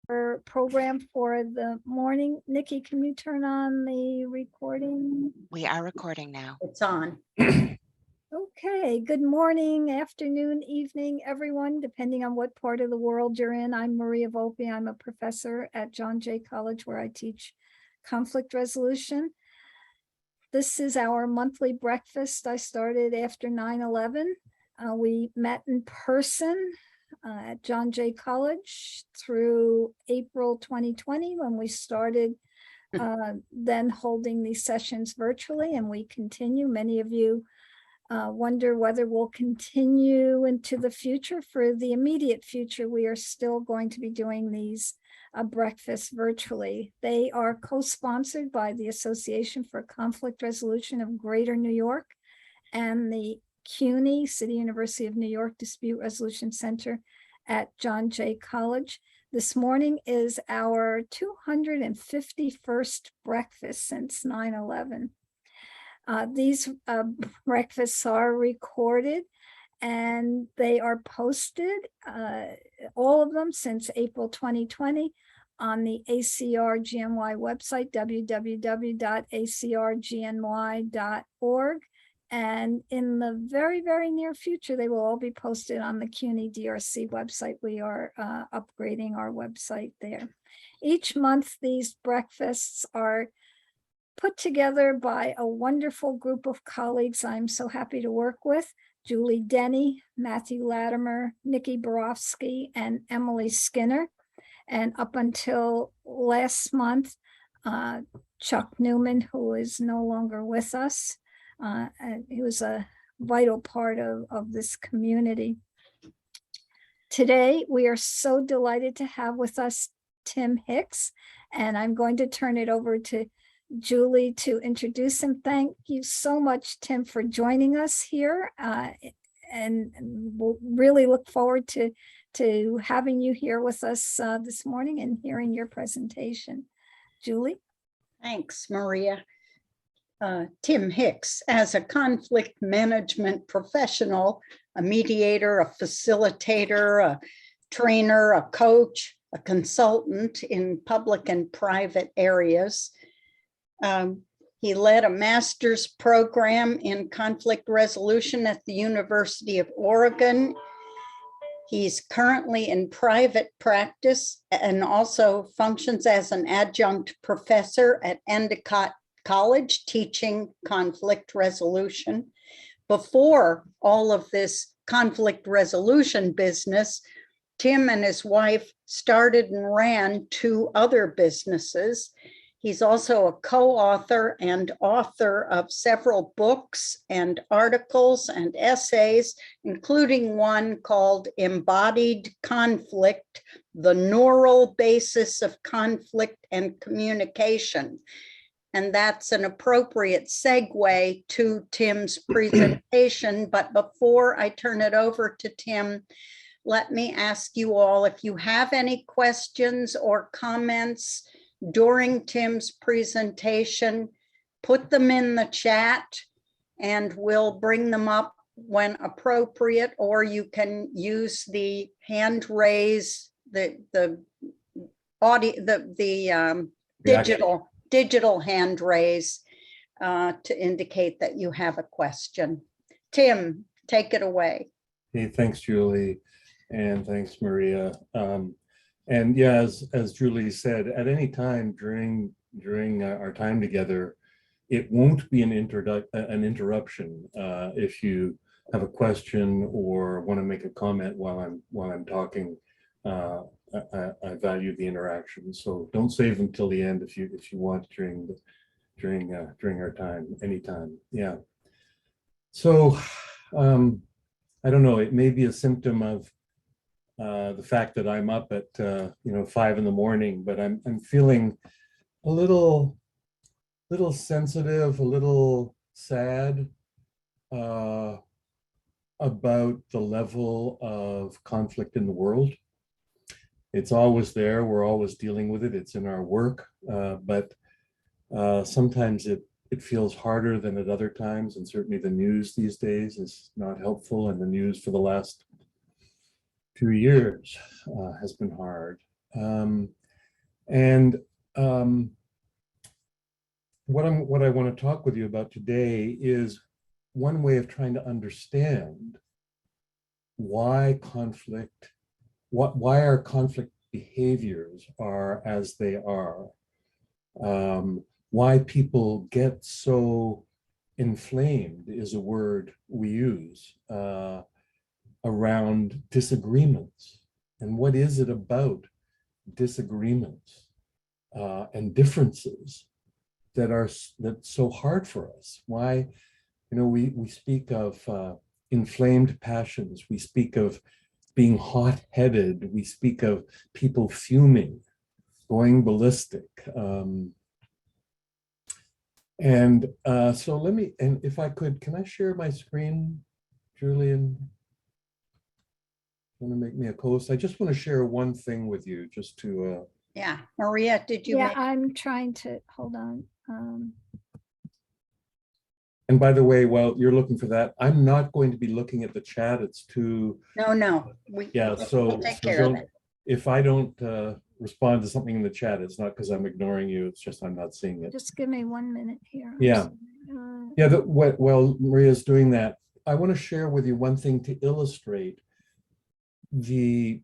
program for the morning. Nikki, can you turn on the recording? We are recording now. It's on. Okay, good morning, afternoon, evening, everyone, depending on what part of the world you're in. I'm Maria Volpe. I'm a professor at John Jay College where I teach conflict resolution. This is our monthly breakfast. I started after 9/11. We met in person at John Jay College through April 2020 when we started then holding these sessions virtually, and we continue. Many of you wonder whether we'll continue into the future. For the immediate future, we are still going to be doing these breakfasts virtually. They are co-sponsored by the Association for Conflict Resolution of Greater New York and the CUNY, City University of New York Dispute Resolution Center at John Jay College. This morning is our 251st breakfast since 9/11. These breakfasts are recorded and they are posted, all of them since April 2020 on the ACR-GNY website, www.acrgny.org. And in the very, very near future, they will all be posted on the CUNY DRC website. We are upgrading our website there. Each month, these breakfasts are put together by a wonderful group of colleagues I'm so happy to work with: Julie Denny, Matthew Latimer, Nikki Borofsky, and Emily Skinner. And up until last month, Chuck Newman, who is no longer with us, he was a vital part of this community. Today, we are so delighted to have with us Tim Hicks, and I'm going to turn it over to Julie to introduce him. Thank you so much, Tim, for joining us here, and we'll really look forward to having you here with us this morning and hearing your presentation. Julie? Thanks, Maria. Tim Hicks, as a conflict management professional, a mediator, a facilitator, a trainer, a coach, a consultant in public and private areas. He led a master's program in conflict resolution at the University of Oregon. He's currently in private practice and also functions as an adjunct professor at Endicott College, teaching conflict resolution. Before all of this conflict resolution business, Tim and his wife started and ran 2 other businesses. He's also a co-author and author of several books and articles and essays, including one called Embodied Conflict: The Neural Basis of Conflict and Communication. And that's an appropriate segue to Tim's presentation. But before I turn it over to Tim, let me ask you all if you have any questions or comments during Tim's presentation, put them in the chat and we'll bring them up when appropriate, or you can use the hand raise, the audio, the digital hand raise to indicate that you have a question. Tim, take it away. Hey, thanks, Julie, and thanks, Maria. And yeah, as Julie said, at any time during our time together, it won't be an interruption. If you have a question or want to make a comment while I'm talking, I value the interaction. So don't save them till the end if you want during our time, anytime. Yeah. So I don't know. It may be a symptom of the fact that I'm up at 5 in the morning, but I'm feeling a little sensitive, a little sad about the level of conflict in the world. It's always there. We're always dealing with it. It's in our work, but sometimes it feels harder than at other times, and certainly the news these days is not helpful, and the news for the last 2 years has been hard. And what I want to talk with you about today is one way of trying to understand why why our conflict behaviors are as they are, why people get so inflamed is a word we use around disagreements. And what is it about disagreements and differences that's so hard for us? Why, we speak of inflamed passions, we speak of being hot-headed, we speak of people fuming, going ballistic. So and if I could, can I share my screen, Julian? Want to make me a co-host? I just want to share one thing with you, just to. Yeah, Maria, did you? Yeah, I'm trying to, hold on. And by the way, while you're looking for that, I'm not going to be looking at the chat. It's too. No. So we'll take care of it. If I don't respond to something in the chat, it's not because I'm ignoring you. It's just I'm not seeing it. Just give me 1 minute here. Yeah. While Maria's doing that, I want to share with you one thing to illustrate the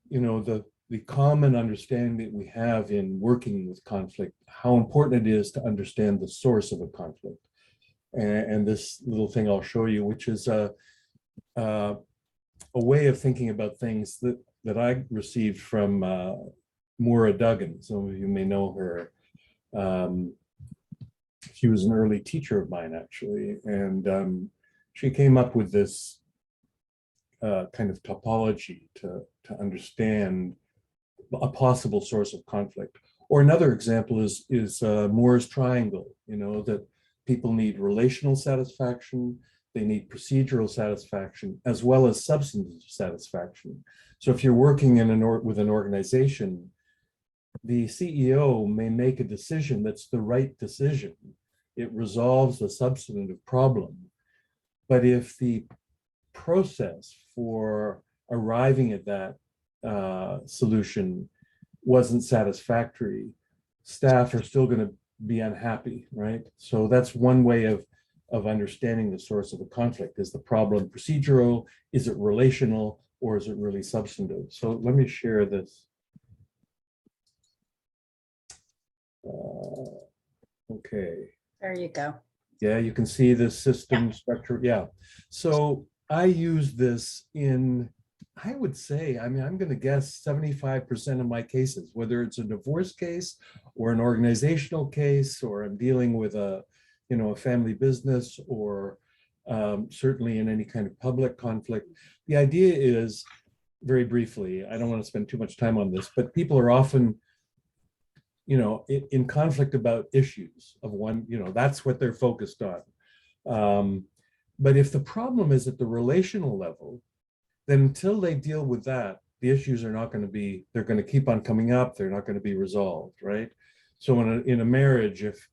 common understanding that we have in working with conflict, how important it is to understand the source of a conflict. And this little thing I'll show you, which is a way of thinking about things that I received from Maura Duggan. Some of you may know her. She was an early teacher of mine, actually, and she came up with this kind of topology to understand a possible source of conflict. Or another example is Moore's triangle. That people need relational satisfaction, they need procedural satisfaction, as well as substantive satisfaction. So if you're working with an organization, the CEO may make a decision that's the right decision. It resolves a substantive problem. But if the process for arriving at that solution wasn't satisfactory, staff are still going to be unhappy, right? So that's one way of understanding the source of a conflict. Is the problem procedural? Is it relational? Or is it really substantive? So let me share this. Okay. There you go. Yeah, you can see the system structure. Yeah. So I use this in, I would say, I'm going to guess 75% of my cases, whether it's a divorce case or an organizational case, or I'm dealing with a family business, or certainly in any kind of public conflict. The idea is, very briefly, I don't want to spend too much time on this, but people are often in conflict about issues of one, that's what they're focused on. But if the problem is at the relational level, then until they deal with that, the issues are not going to be, they're going to keep on coming up. They're not going to be resolved, right? So in a marriage, if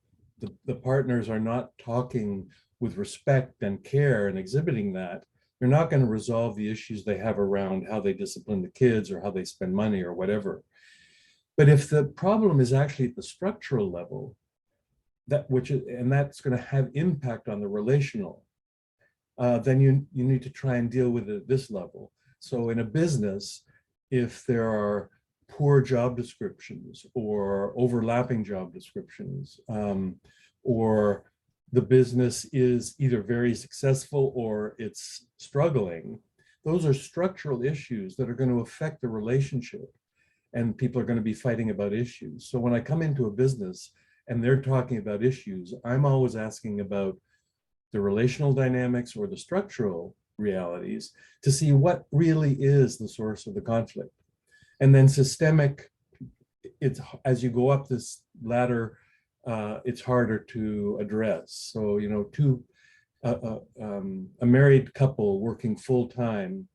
the partners are not talking with respect and care and exhibiting that, they're not going to resolve the issues they have around how they discipline the kids or how they spend money or whatever. But if the problem is actually at the structural level, that's going to have impact on the relational, then you need to try and deal with it at this level. So in a business, if there are poor job descriptions or overlapping job descriptions, or the business is either very successful or it's struggling, those are structural issues that are going to affect the relationship. And people are going to be fighting about issues. So when I come into a business and they're talking about issues, I'm always asking about the relational dynamics or the structural realities to see what really is the source of the conflict. And then systemic, it's as you go up this ladder, it's harder to address. So, a married couple working full-time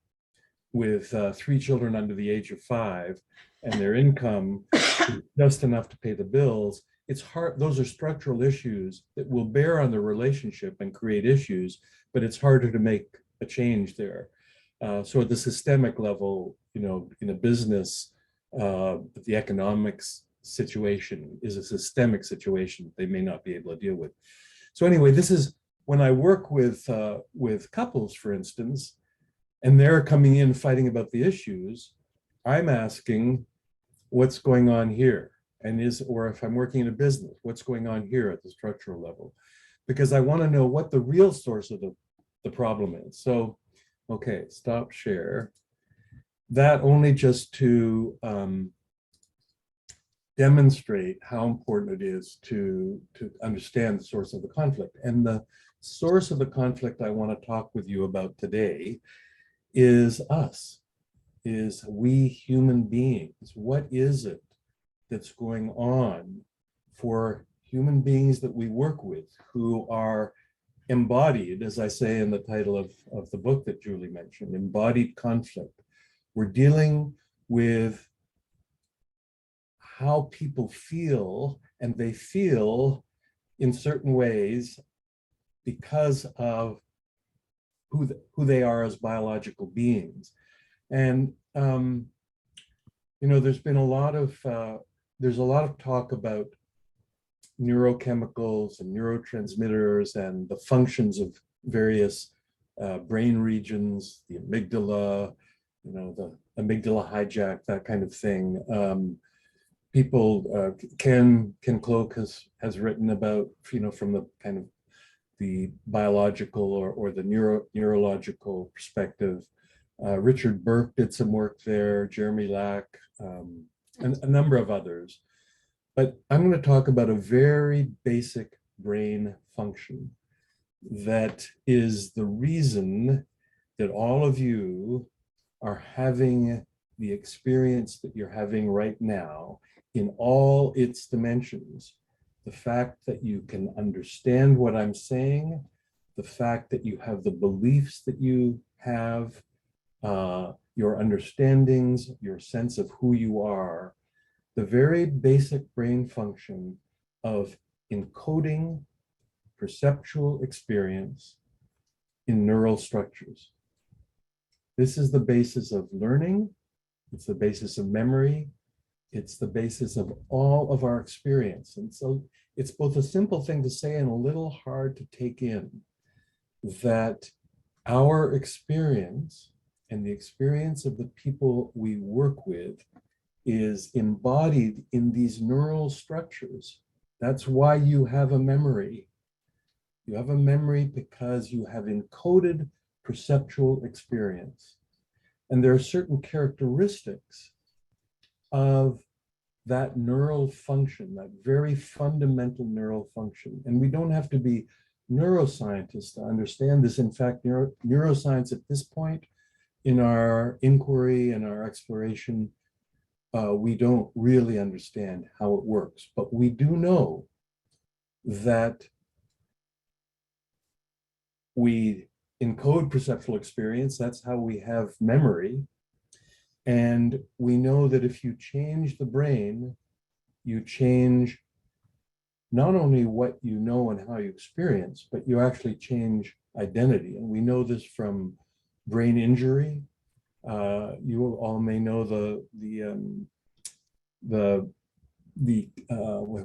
with 3 children under the age of 5, and their income is just enough to pay the bills, it's hard. Those are structural issues that will bear on the relationship and create issues, but it's harder to make a change there. So at the systemic level, in a business, the economics situation is a systemic situation they may not be able to deal with. So anyway, this is when I work with couples, for instance, and they're coming in fighting about the issues, I'm asking what's going on here, or if I'm working in a business, what's going on here at the structural level, because I want to know what the real source of the problem is. So, okay, stop share. That only just to demonstrate how important it is to understand the source of the conflict. And the source of the conflict I want to talk with you about today is us, is we human beings. What is it that's going on for human beings that we work with who are embodied, as I say in the title of the book that Julie mentioned, embodied conflict. We're dealing with how people feel, and they feel in certain ways because of who they are as biological beings. And there's been a lot of talk about neurochemicals and neurotransmitters and the functions of various brain regions, the amygdala, the amygdala hijack, that kind of thing. People, Ken Cloak has written about, from the kind of the biological or the neurological perspective. Richard Burke did some work there, Jeremy Lack, and a number of others. But I'm going to talk about a very basic brain function that is the reason that all of you are having the experience that you're having right now in all its dimensions. The fact that you can understand what I'm saying, the fact that you have the beliefs that you have, your understandings, your sense of who you are, the very basic brain function of encoding perceptual experience in neural structures. This is the basis of learning. It's the basis of memory. It's the basis of all of our experience. And so it's both a simple thing to say and a little hard to take in, that our experience and the experience of the people we work with is embodied in these neural structures. That's why you have a memory. You have a memory because you have encoded perceptual experience. And there are certain characteristics of that neural function, that very fundamental neural function. And we don't have to be neuroscientists to understand this. In fact, neuroscience at this point in our inquiry and our exploration, we don't really understand how it works. But we do know that we encode perceptual experience. That's how we have memory. And we know that if you change the brain, you change not only what you know and how you experience, but you actually change identity. And we know this from brain injury. You all may know what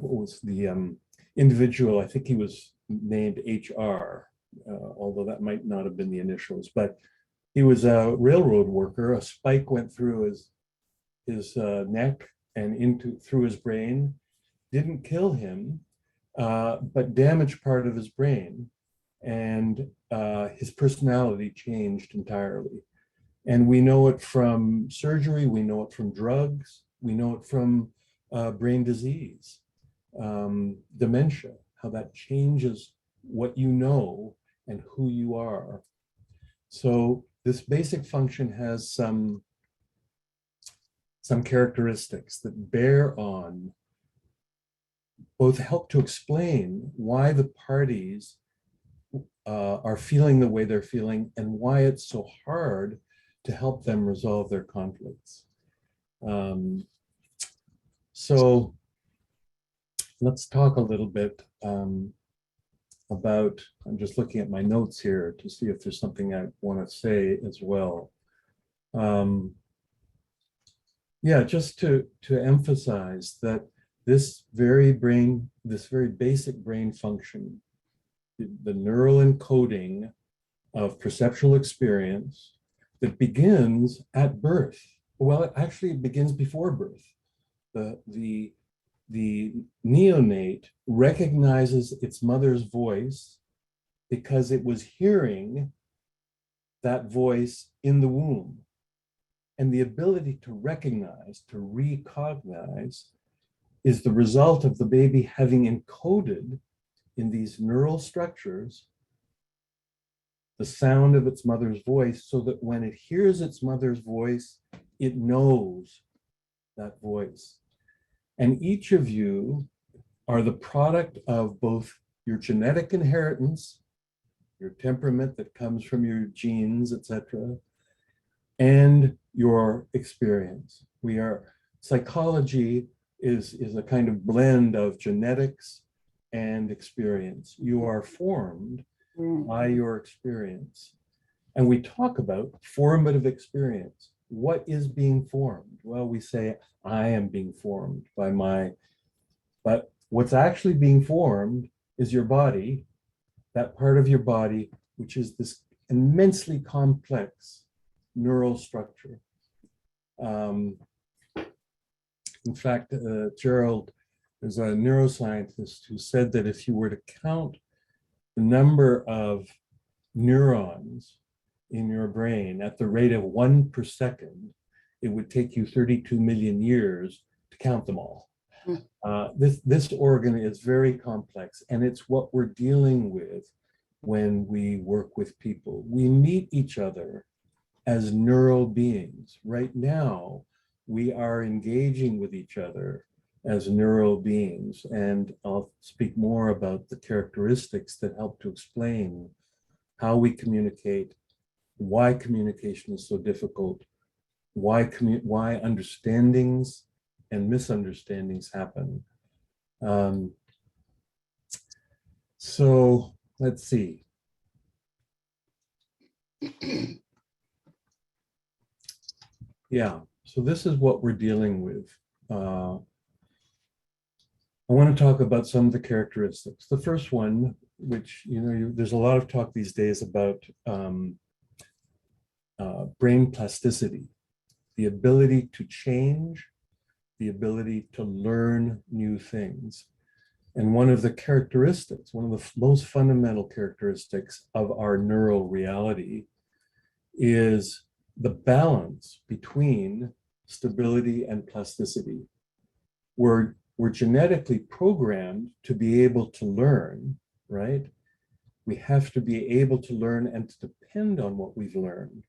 was the individual, I think he was named HR, although that might not have been the initials, but he was a railroad worker. A spike went through his neck and through his brain. Didn't kill him, but damaged part of his brain, and his personality changed entirely. And we know it from surgery, we know it from drugs, we know it from brain disease, dementia, how that changes what you know and who you are. So this basic function has some characteristics that bear on, both help to explain why the parties are feeling the way they're feeling and why it's so hard to help them resolve their conflicts. So let's talk a little bit about, I'm just looking at my notes here to see if there's something I want to say as well. Yeah, just to emphasize that this very basic brain function, the neural encoding of perceptual experience that begins at birth. Well, it actually begins before birth. The neonate recognizes its mother's voice because it was hearing that voice in the womb. And the ability to recognize, to recognize, is the result of the baby having encoded in these neural structures the sound of its mother's voice, so that when it hears its mother's voice, it knows that voice. And each of you are the product of both your genetic inheritance, your temperament that comes from your genes, etc., and your experience. Psychology is a kind of blend of genetics and experience. You are formed by your experience. And we talk about formative experience. What is being formed? Well, we say, I am being formed by but what's actually being formed is your body, that part of your body, which is this immensely complex neural structure. In fact, Gerald is a neuroscientist who said that if you were to count the number of neurons in your brain at the rate of 1 per second, it would take you 32 million years to count them all. This organ is very complex, and it's what we're dealing with when we work with people. We meet each other as neural beings. Right now, we are engaging with each other as neural beings, and I'll speak more about the characteristics that help to explain how we communicate, why communication is so difficult, why understandings and misunderstandings happen. So let's see. Yeah, so this is what we're dealing with. I want to talk about some of the characteristics. The first one, which, there's a lot of talk these days about brain plasticity, the ability to change, the ability to learn new things. And one of the characteristics, one of the most fundamental characteristics of our neural reality is the balance between stability and plasticity. We're genetically programmed to be able to learn, right? We have to be able to learn and to depend on what we've learned.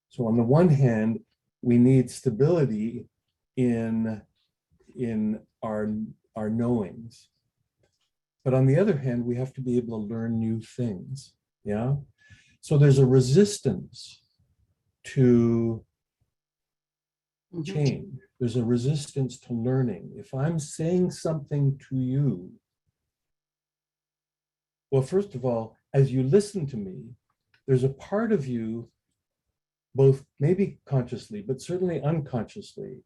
So on the one hand, we need stability in our knowings. But on the other hand, we have to be able to learn new things, yeah? So there's a resistance to change. There's a resistance to learning. If I'm saying something to you, well, first of all, as you listen to me, there's a part of you, both maybe consciously, but certainly unconsciously,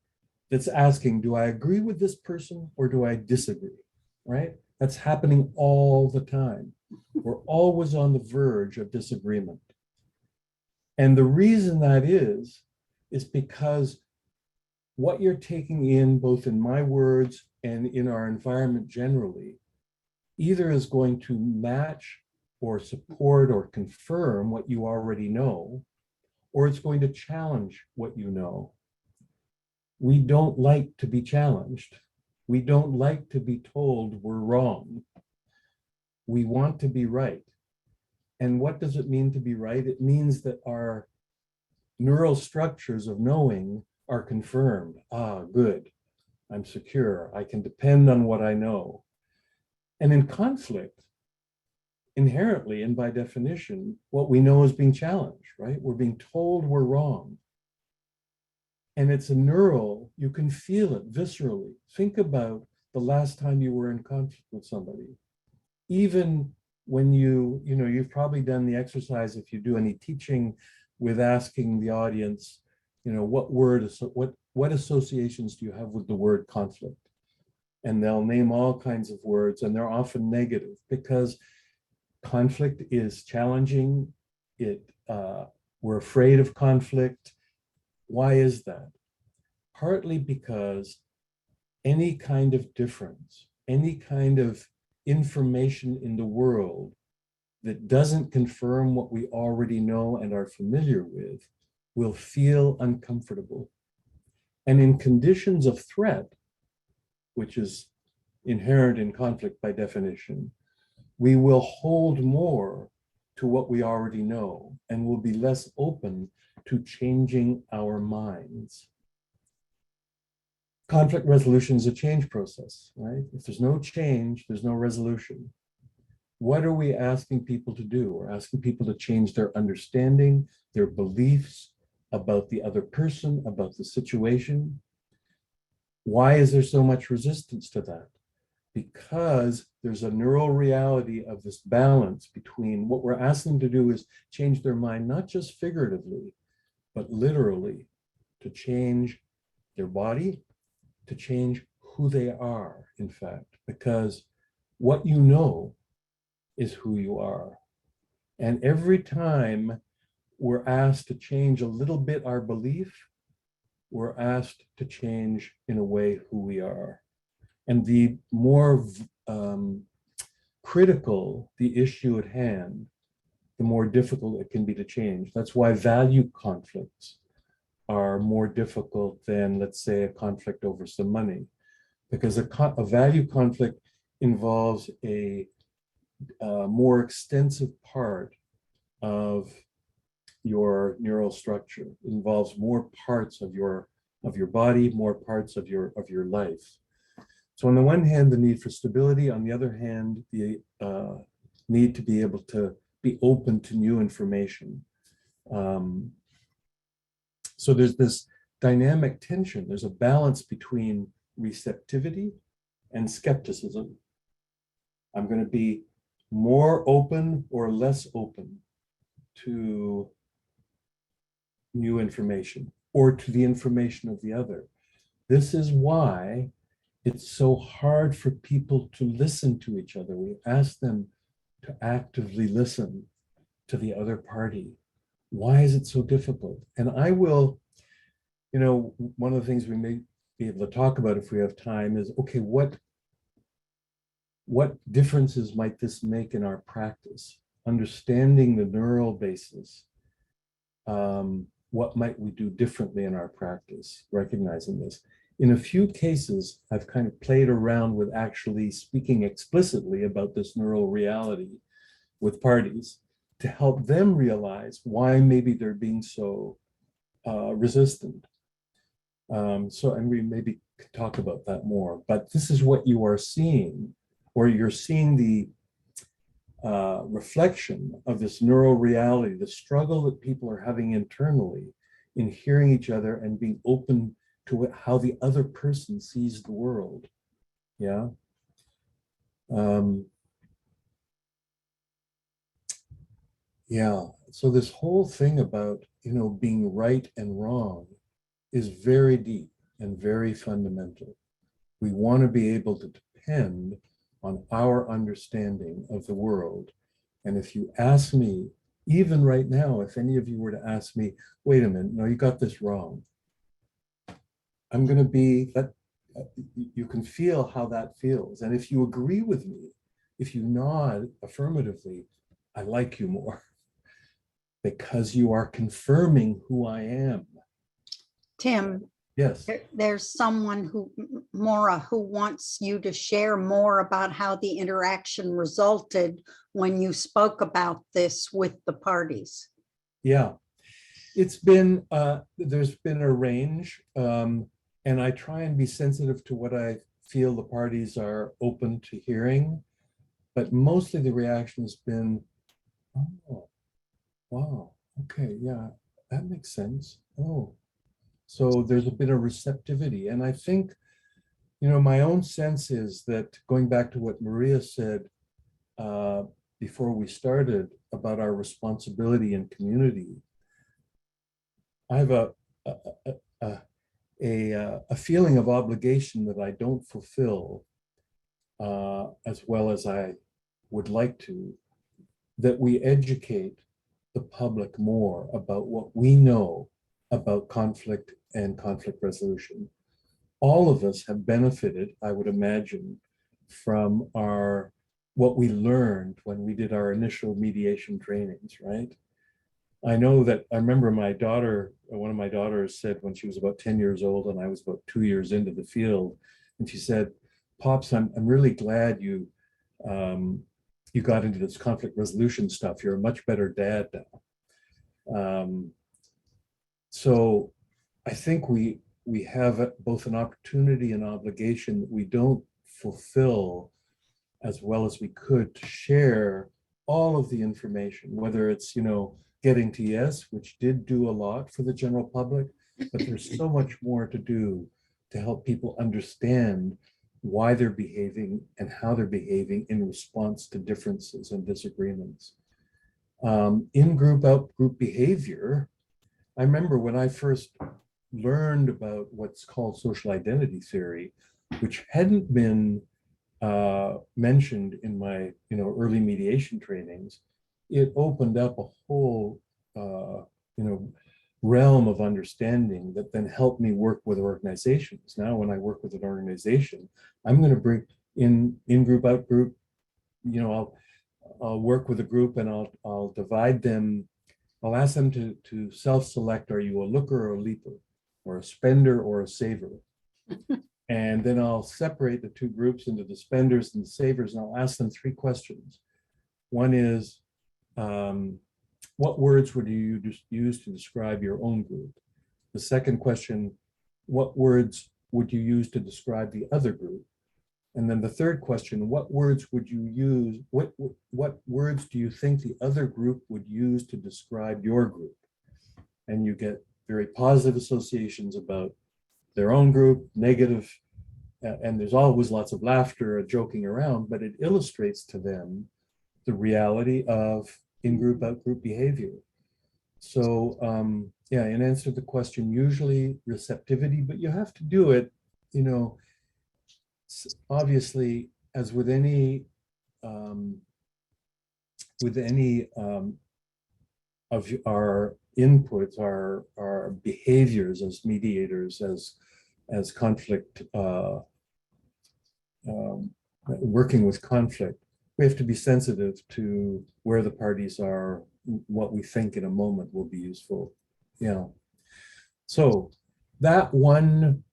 that's asking, do I agree with this person or do I disagree, right? That's happening all the time. We're always on the verge of disagreement. And the reason that is because what you're taking in, both in my words and in our environment generally, either is going to match or support or confirm what you already know, or it's going to challenge what you know. We don't like to be challenged. We don't like to be told we're wrong. We want to be right. And what does it mean to be right? It means that our neural structures of knowing are confirmed. Ah, good. I'm secure. I can depend on what I know. And in conflict, inherently and by definition, what we know is being challenged, right? We're being told we're wrong. And it's a neural, you can feel it viscerally. Think about the last time you were in conflict with somebody. Even when you've probably done the exercise, if you do any teaching, with asking the audience, what what associations do you have with the word conflict? And they'll name all kinds of words, and they're often negative because conflict is challenging. We're afraid of conflict. Why is that? Partly because any kind of difference, any kind of information in the world that doesn't confirm what we already know and are familiar with will feel uncomfortable. And in conditions of threat, which is inherent in conflict by definition, we will hold more to what we already know and will be less open to changing our minds. Conflict resolution is a change process, right? If there's no change, there's no resolution. What are we asking people to do? We're asking people to change their understanding, their beliefs about the other person, about the situation. Why is there so much resistance to that? Because there's a neural reality of this balance between what we're asking them to do is change their mind, not just figuratively, but literally, to change their body, to change who they are, in fact, because what you know is who you are. And every time we're asked to change a little bit our belief, we're asked to change in a way who we are. And the more critical the issue at hand, the more difficult it can be to change. That's why value conflicts are more difficult than, let's say, a conflict over some money, because a value conflict involves a more extensive part of your neural structure. It involves more parts of your body, more parts of your life. So on the one hand, the need for stability. On the other hand, the need to be able to be open to new information. So there's this dynamic tension. There's a balance between receptivity and skepticism. I'm going to be more open or less open to new information or to the information of the other. This is why it's so hard for people to listen to each other. We ask them to actively listen to the other party. Why is it so difficult? And I will, one of the things we may be able to talk about if we have time is, okay, what differences might this make in our practice? Understanding the neural basis. What might we do differently in our practice, recognizing this? In a few cases, I've kind of played around with actually speaking explicitly about this neural reality with parties to help them realize why maybe they're being so resistant. And we maybe could talk about that more, but this is what you are seeing, or you're seeing the reflection of this neural reality, the struggle that people are having internally in hearing each other and being open to how the other person sees the world. Yeah. Yeah. So this whole thing about, being right and wrong is very deep and very fundamental. We want to be able to depend on our understanding of the world. And if you ask me, even right now, if any of you were to ask me, wait a minute, no, you got this wrong. I'm going to be that, you can feel how that feels. And if you agree with me, if you nod affirmatively, I like you more because you are confirming who I am. Tim, Yes. there's someone Maura, who wants you to share more about how the interaction resulted when you spoke about this with the parties. Yeah, it's been, there's been a range, and I try and be sensitive to what I feel the parties are open to hearing, but mostly the reaction has been, oh, wow, okay, yeah, that makes sense. Oh, so there's a bit of receptivity. And I think, my own sense is that, going back to what Maria said before we started about our responsibility in community, I have a feeling of obligation that I don't fulfill as well as I would like to, that we educate the public more about what we know about conflict and conflict resolution. All of us have benefited, I would imagine, from what we learned when we did our initial mediation trainings, right? I know that I remember one of my daughters said when she was about 10 years old and I was about 2 years into the field, and she said, "Pops, I'm really glad you got into this conflict resolution stuff. You're a much better dad now." So I think we have both an opportunity and obligation that we don't fulfill as well as we could to share all of the information, whether it's, getting to yes, which did do a lot for the general public, but there's so much more to do to help people understand why they're behaving and how they're behaving in response to differences and disagreements. In-group, out-group behavior, I remember when I first learned about what's called social identity theory, which hadn't been mentioned in my early mediation trainings, it opened up a whole realm of understanding that then helped me work with organizations. Now, when I work with an organization, I'm going to bring in-group, out-group. I'll work with a group and I'll divide them. I'll ask them to self-select, are you a looker or a leaper, or a spender or a saver? And then I'll separate the two groups into the spenders and the savers, and I'll ask them 3 questions. One is, what words would you use to describe your own group? The second question, what words would you use to describe the other group? And then the third question, what words would you use, what words do you think the other group would use to describe your group? And you get very positive associations about their own group, negative, and there's always lots of laughter or joking around, but it illustrates to them the reality of in-group, out-group behavior. So yeah, in answer to the question, usually receptivity, but you have to do it, obviously, as with any of our inputs, our behaviors as mediators, as conflict, working with conflict, we have to be sensitive to where the parties are, what we think in a moment will be useful. So that one,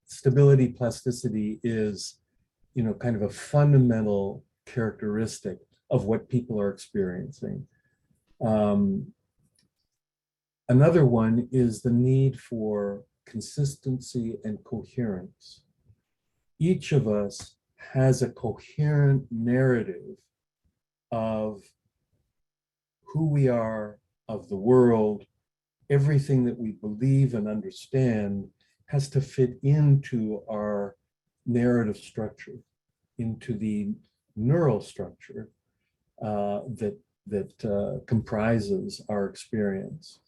stability plasticity, is kind of a fundamental characteristic of what people are experiencing. Another one is the need for consistency and coherence. Each of us has a coherent narrative of who we are, of the world. Everything that we believe and understand has to fit into our narrative structure, into the neural structure that comprises our experience.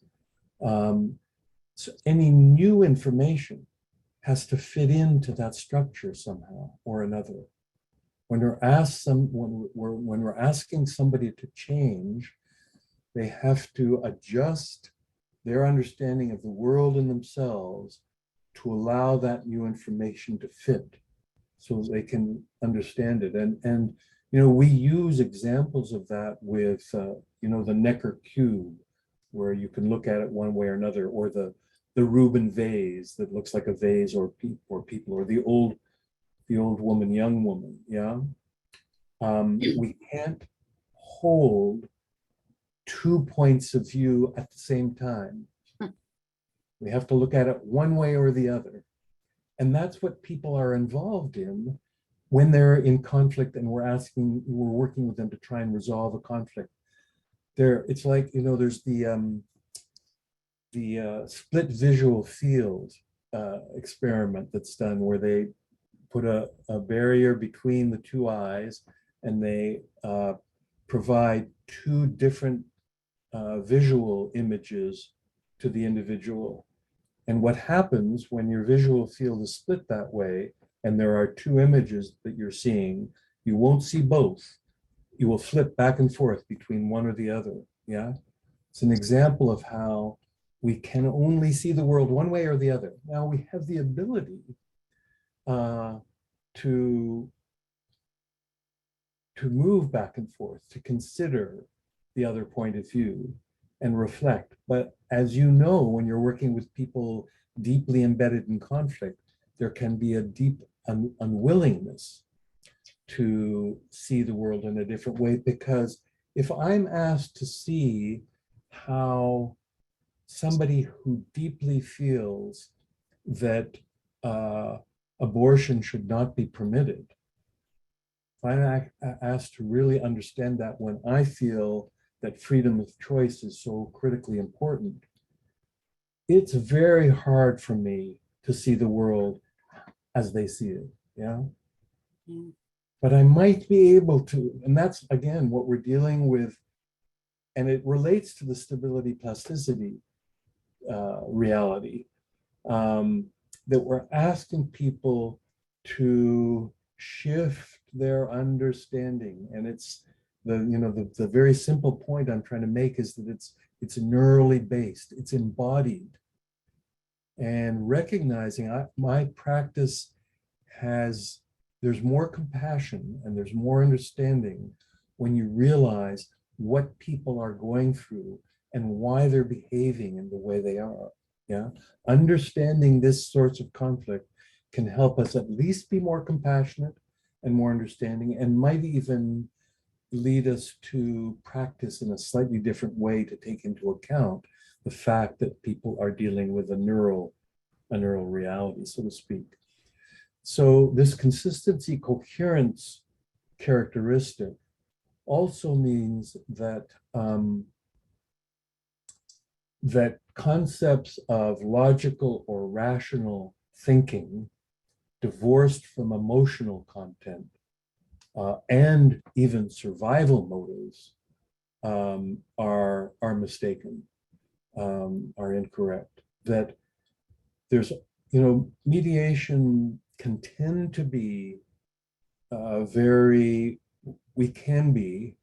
So any new information has to fit into that structure somehow or another. When we're asking somebody to change, they have to adjust their understanding of the world and themselves to allow that new information to fit, so they can understand it. And we use examples of that with the Necker cube, where you can look at it one way or another, or the Rubin vase that looks like a vase or people, or the old woman, young woman. We can't hold 2 points of view at the same time. We have to look at it one way or the other. And that's what people are involved in when they're in conflict and we're working with them to try and resolve a conflict. It's like, there's the split visual field experiment that's done, where they put a barrier between the two eyes, and they provide 2 different visual images to the individual. And what happens when your visual field is split that way, and there are two images that you're seeing, you won't see both. You will flip back and forth between one or the other. Yeah. It's an example of how we can only see the world one way or the other. Now we have the ability to move back and forth, to consider the other point of view and reflect. But as you know, when you're working with people deeply embedded in conflict, there can be a deep unwillingness to see the world in a different way, because if I'm asked to see how somebody who deeply feels that abortion should not be permitted, if I'm asked to really understand that when I feel that freedom of choice is so critically important, it's very hard for me to see the world as they see it. Yeah. Mm. But I might be able to, and that's again what we're dealing with, and it relates to the stability plasticity reality, that we're asking people to shift their understanding. And it's the very simple point I'm trying to make is that it's neurally based, it's embodied. And recognizing my practice there's more compassion and there's more understanding when you realize what people are going through and why they're behaving in the way they are. Yeah. Understanding this sorts of conflict can help us at least be more compassionate and more understanding, and might even lead us to practice in a slightly different way to take into account the fact that people are dealing with a neural reality, so to speak. So this consistency, coherence characteristic also means that that concepts of logical or rational thinking divorced from emotional content and even survival motives are mistaken, are incorrect. That there's, mediation can tend to be we can be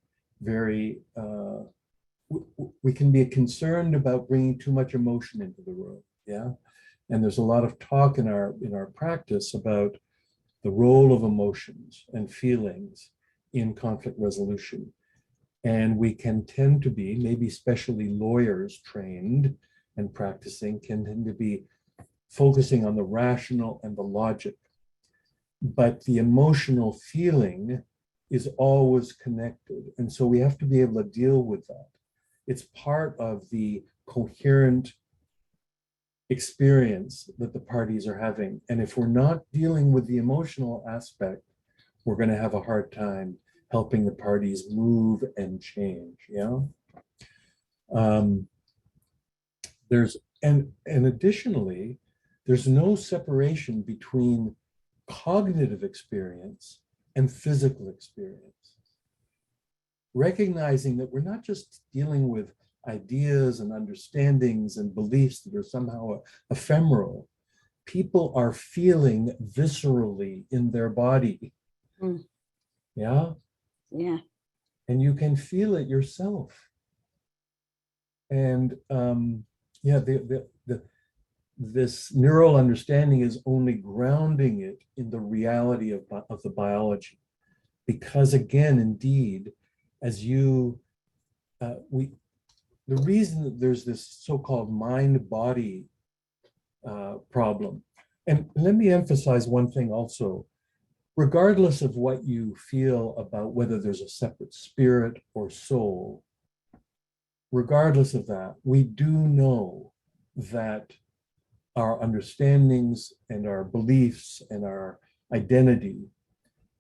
concerned about bringing too much emotion into the room. Yeah. And there's a lot of talk in our practice about the role of emotions and feelings in conflict resolution. And we can tend to be, maybe especially lawyers trained and practicing, can tend to be focusing on the rational and the logic. But the emotional feeling is always connected. And so we have to be able to deal with that. It's part of the coherent experience that the parties are having. And if we're not dealing with the emotional aspect, we're going to have a hard time helping the parties move and change. Yeah. And additionally, there's no separation between cognitive experience and physical experience. Recognizing that we're not just dealing with ideas and understandings and beliefs that are somehow ephemeral. People are feeling viscerally in their body. Mm. Yeah? Yeah. And you can feel it yourself. And this neural understanding is only grounding it in the reality of the biology. Because again, indeed, as the reason that there's this so-called mind-body problem, and let me emphasize one thing also, regardless of what you feel about whether there's a separate spirit or soul, regardless of that, we do know that our understandings and our beliefs and our identity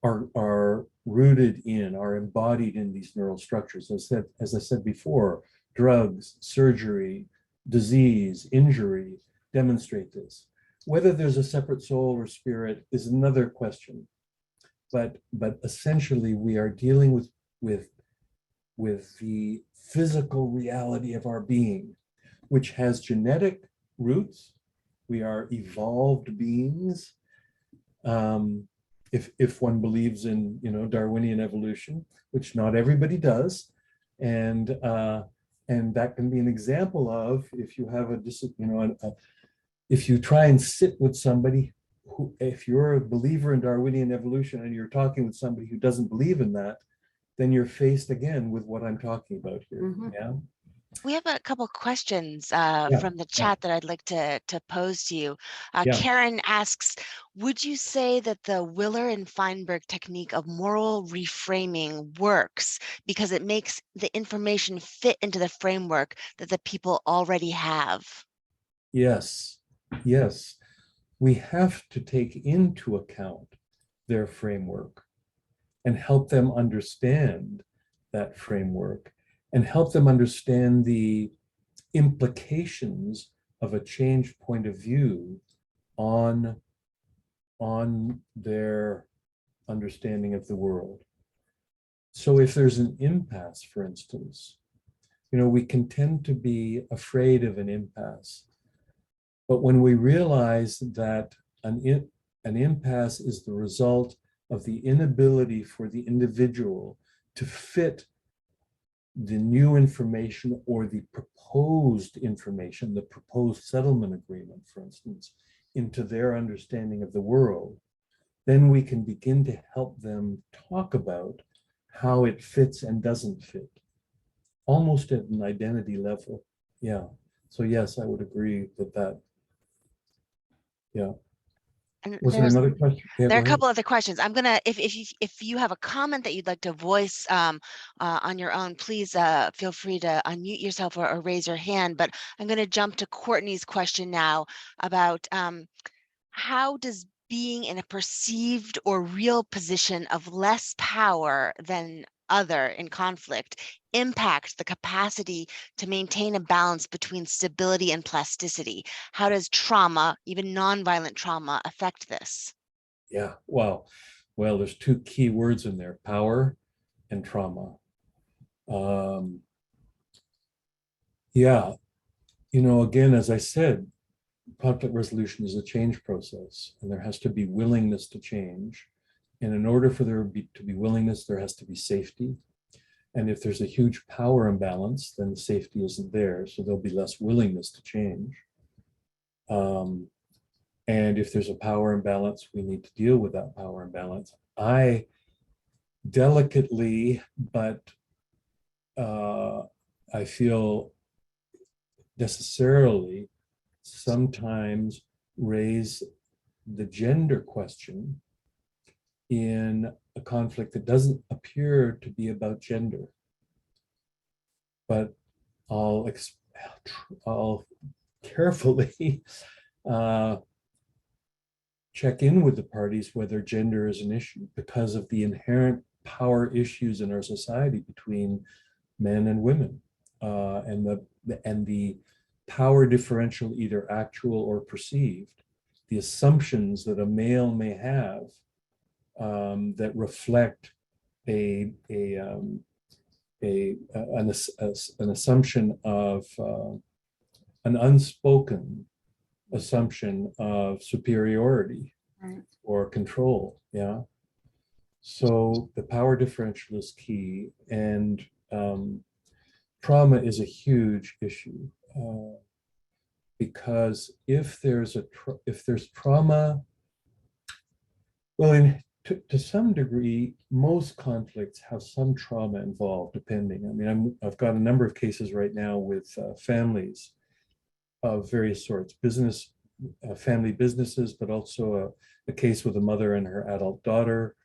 are rooted in, are embodied in these neural structures. As I said before, drugs, surgery, disease, injury demonstrate this. Whether there's a separate soul or spirit is another question. But essentially, we are dealing with the physical reality of our being, which has genetic roots We are evolved beings. If one believes in, Darwinian evolution, which not everybody does, and that can be an example of, if you have if you try and sit with somebody who, if you're a believer in Darwinian evolution and you're talking with somebody who doesn't believe in that, then you're faced again with what I'm talking about here. Mhm. Yeah. We have a couple questions Yeah, from the yeah. chat that I'd like to pose to you. Yeah. Karen asks, would you say that the Willer and Feinberg technique of moral reframing works because it makes the information fit into the framework that the people already have? Yes, yes. We have to take into account their framework and help them understand that framework and help them understand the implications of a changed point of view on their understanding of the world. So if there's an impasse, for instance, we can tend to be afraid of an impasse. But when we realize that an impasse is the result of the inability for the individual to fit the new information or the proposed information, the proposed settlement agreement, for instance, into their understanding of the world, then we can begin to help them talk about how it fits and doesn't fit, almost at an identity level. Yeah. So yes, I would agree with that. Yeah. And Was there another question? Yeah, there are go a ahead. couple other questions. I'm gonna, if you have a comment that you'd like to voice on your own, please feel free to unmute yourself or raise your hand. But I'm gonna jump to Courtney's question now about how does being in a perceived or real position of less power than other in conflict impact the capacity to maintain a balance between stability and plasticity? How does trauma, even nonviolent trauma, affect this? Yeah, well, there's two key words in there: power and trauma. Yeah, again, as I said, conflict resolution is a change process, and there has to be willingness to change. And in order for there to be willingness, there has to be safety. And if there's a huge power imbalance, then the safety isn't there, so there'll be less willingness to change. And if there's a power imbalance, we need to deal with that power imbalance. I delicately, but I feel necessarily sometimes raise the gender question in a conflict that doesn't appear to be about gender. But I'll carefully check in with the parties whether gender is an issue, because of the inherent power issues in our society between men and women, and the power differential, either actual or perceived, the assumptions that a male may have that reflect an assumption of an unspoken assumption of superiority, Right. or control. Yeah. So the power differential is key, and trauma is a huge issue, because if there's trauma, well, to some degree, most conflicts have some trauma involved, depending. I mean, I've got a number of cases right now with families of various sorts, family businesses, but also a case with a mother and her adult daughter.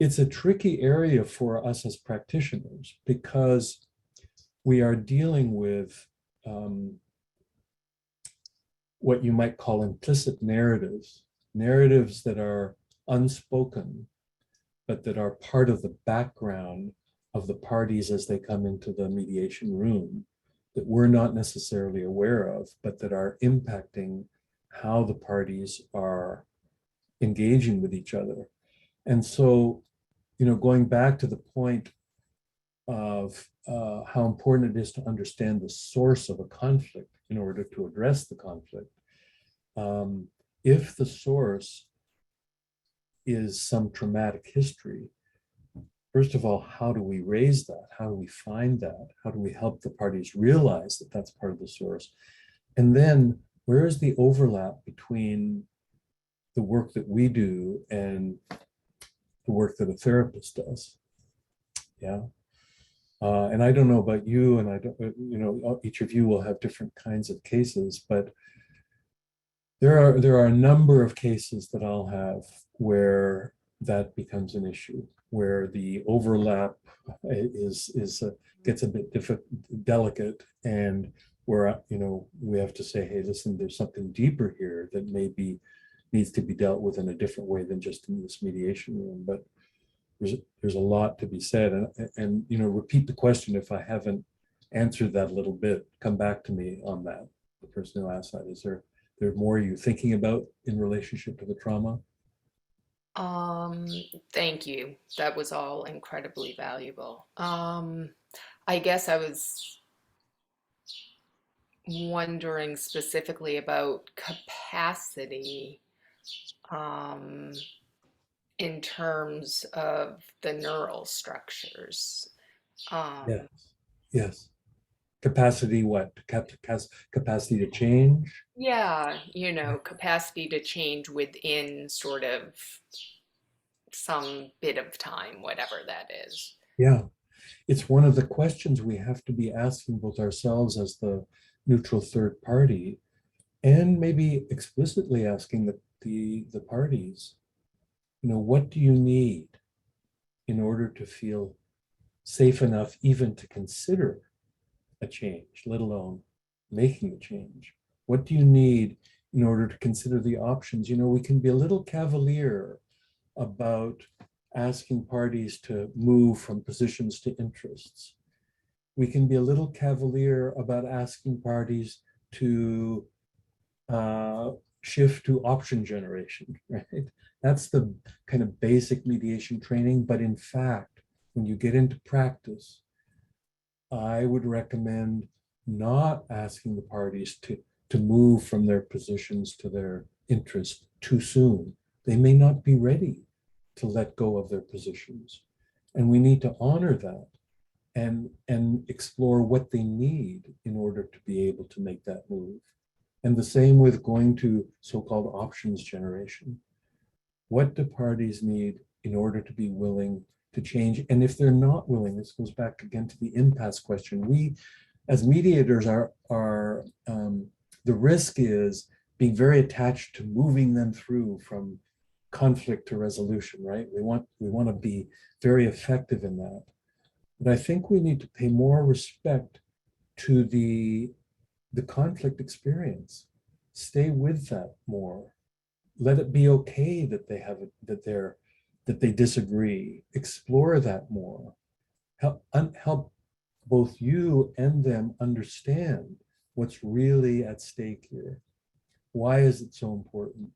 It's a tricky area for us as practitioners, because we are dealing with what you might call implicit narratives that are unspoken, but that are part of the background of the parties as they come into the mediation room, that we're not necessarily aware of, but that are impacting how the parties are engaging with each other. And so, going back to the point of how important it is to understand the source of a conflict in order to address the conflict. If the source is some traumatic history, first of all, how do we raise that? How do we find that? How do we help the parties realize that that's part of the source? And then where is the overlap between the work that we do and the work that a therapist does? Yeah. And I don't know about you, and I don't, each of you will have different kinds of cases, but there are a number of cases that I'll have where that becomes an issue, where the overlap gets a bit delicate, and where we have to say, hey, listen, there's something deeper here that maybe needs to be dealt with in a different way than just in this mediation room. But there's a lot to be said, and repeat the question if I haven't answered that a little bit. Come back to me on that. The person who asked that, is there more you're thinking about in relationship to the trauma? Thank you. That was all incredibly valuable. I guess I was wondering specifically about capacity, in terms of the neural structures. Yes. Capacity, what? Capacity to change? Yeah, capacity to change within sort of some bit of time, whatever that is. Yeah. It's one of the questions we have to be asking both ourselves as the neutral third party, and maybe explicitly asking the parties, what do you need in order to feel safe enough even to consider a change, let alone making a change? What do you need in order to consider the options? We can be a little cavalier about asking parties to move from positions to interests. We can be a little cavalier about asking parties to shift to option generation, right? That's the kind of basic mediation training. But in fact, when you get into practice, I would recommend not asking the parties to move from their positions to their interest too soon. They may not be ready to let go of their positions. And we need to honor that and explore what they need in order to be able to make that move. And the same with going to so-called options generation. What do parties need in order to be willing to change? And if they're not willing, this goes back again to the impasse question. We, as mediators, the risk is being very attached to moving them through from conflict to resolution, right? We want to be very effective in that. But I think we need to pay more respect to the conflict experience. Stay with that more. Let it be okay that they have that they disagree. Explore that more. Help both you and them understand what's really at stake here. Why is it so important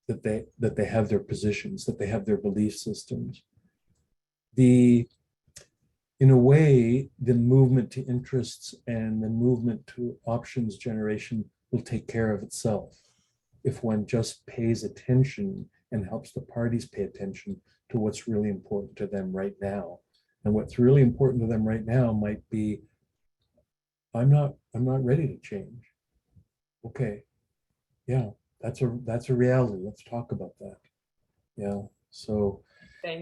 that they have their positions, that they have their belief systems? In a way, the movement to interests and the movement to options generation will take care of itself if one just pays attention and helps the parties pay attention to what's really important to them right now. And what's really important to them right now might be, I'm not ready to change. Okay, yeah, that's a reality. Let's talk about that. Yeah, so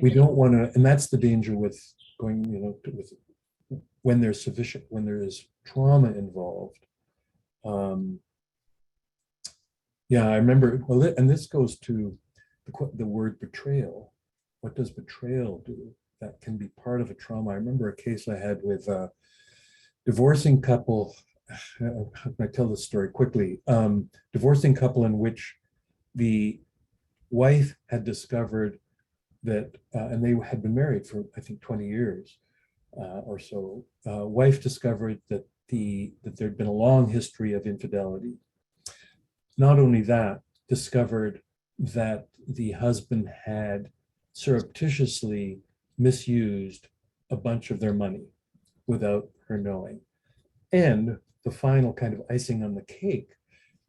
we don't want to, and that's the danger with going, with when there is trauma involved. Yeah, I remember, and this goes to the word betrayal. What does betrayal do? That can be part of a trauma. I remember a case I had with a divorcing couple. I tell this story quickly. Divorcing couple in which the wife had discovered that, and they had been married for, I think, 20 years or so. Wife discovered that there'd been a long history of infidelity. Not only that, discovered that the husband had surreptitiously misused a bunch of their money without her knowing. And the final kind of icing on the cake,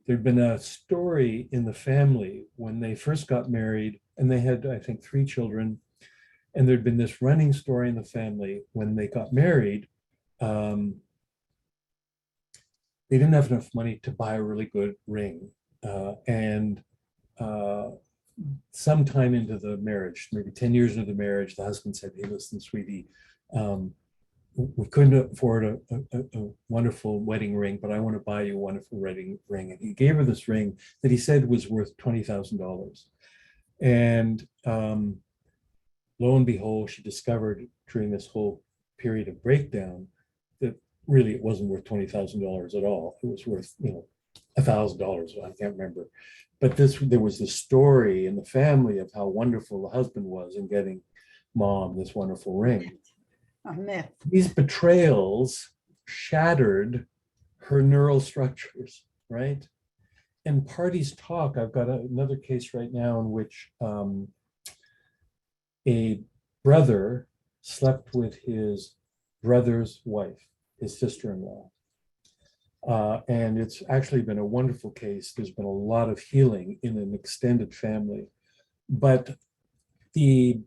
there'd been a story in the family when they first got married, and they had, I think, 3 children. And there'd been this running story in the family when they got married. They didn't have enough money to buy a really good ring. And sometime into the marriage, maybe 10 years into the marriage, the husband said, "Hey, listen, sweetie, we couldn't afford a wonderful wedding ring, but I want to buy you a wonderful wedding ring." And he gave her this ring that he said was worth $20,000. And lo and behold, she discovered during this whole period of breakdown that really it wasn't worth $20,000 at all. It was worth, $1,000. I can't remember. But there was this story in the family of how wonderful the husband was in getting mom this wonderful ring. A myth. These betrayals shattered her neural structures, right? And parties talk. I've got another case right now in which a brother slept with his brother's wife, his sister-in-law. And it's actually been a wonderful case. There's been a lot of healing in an extended family. But the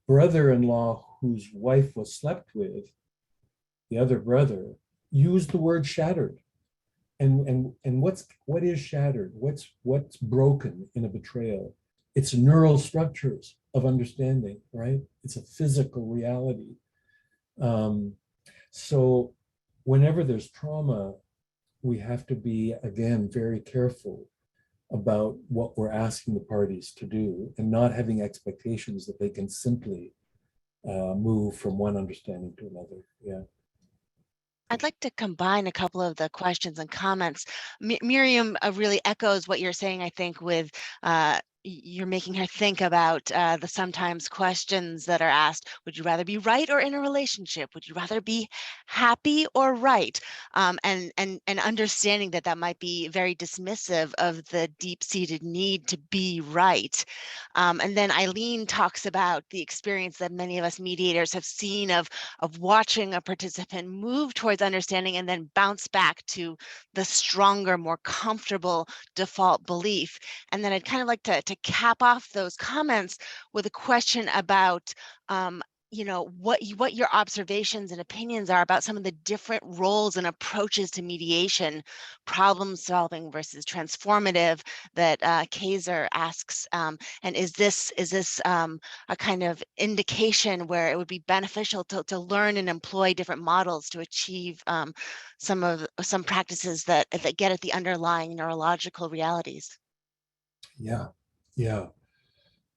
brother-in-law whose wife was slept with, the other brother, used the word shattered. And what is shattered? What's broken in a betrayal? It's neural structures of understanding, right? It's a physical reality. So whenever there's trauma, we have to be, again, very careful about what we're asking the parties to do and not having expectations that they can simply move from one understanding to another. Yeah. I'd like to combine a couple of the questions and comments. Miriam really echoes what you're saying, I think, with you're making her think about the sometimes questions that are asked. Would you rather be right or in a relationship? Would you rather be happy or right? And understanding that might be very dismissive of the deep-seated need to be right. And then Eileen talks about the experience that many of us mediators have seen of watching a participant move towards understanding and then bounce back to the stronger, more comfortable default belief. And then I'd kind of like to cap off those comments with a question about what your observations and opinions are about some of the different roles and approaches to mediation, problem solving versus transformative, that Kaiser asks. And is this a kind of indication where it would be beneficial to learn and employ different models to achieve some practices that get at the underlying neurological realities? Yeah.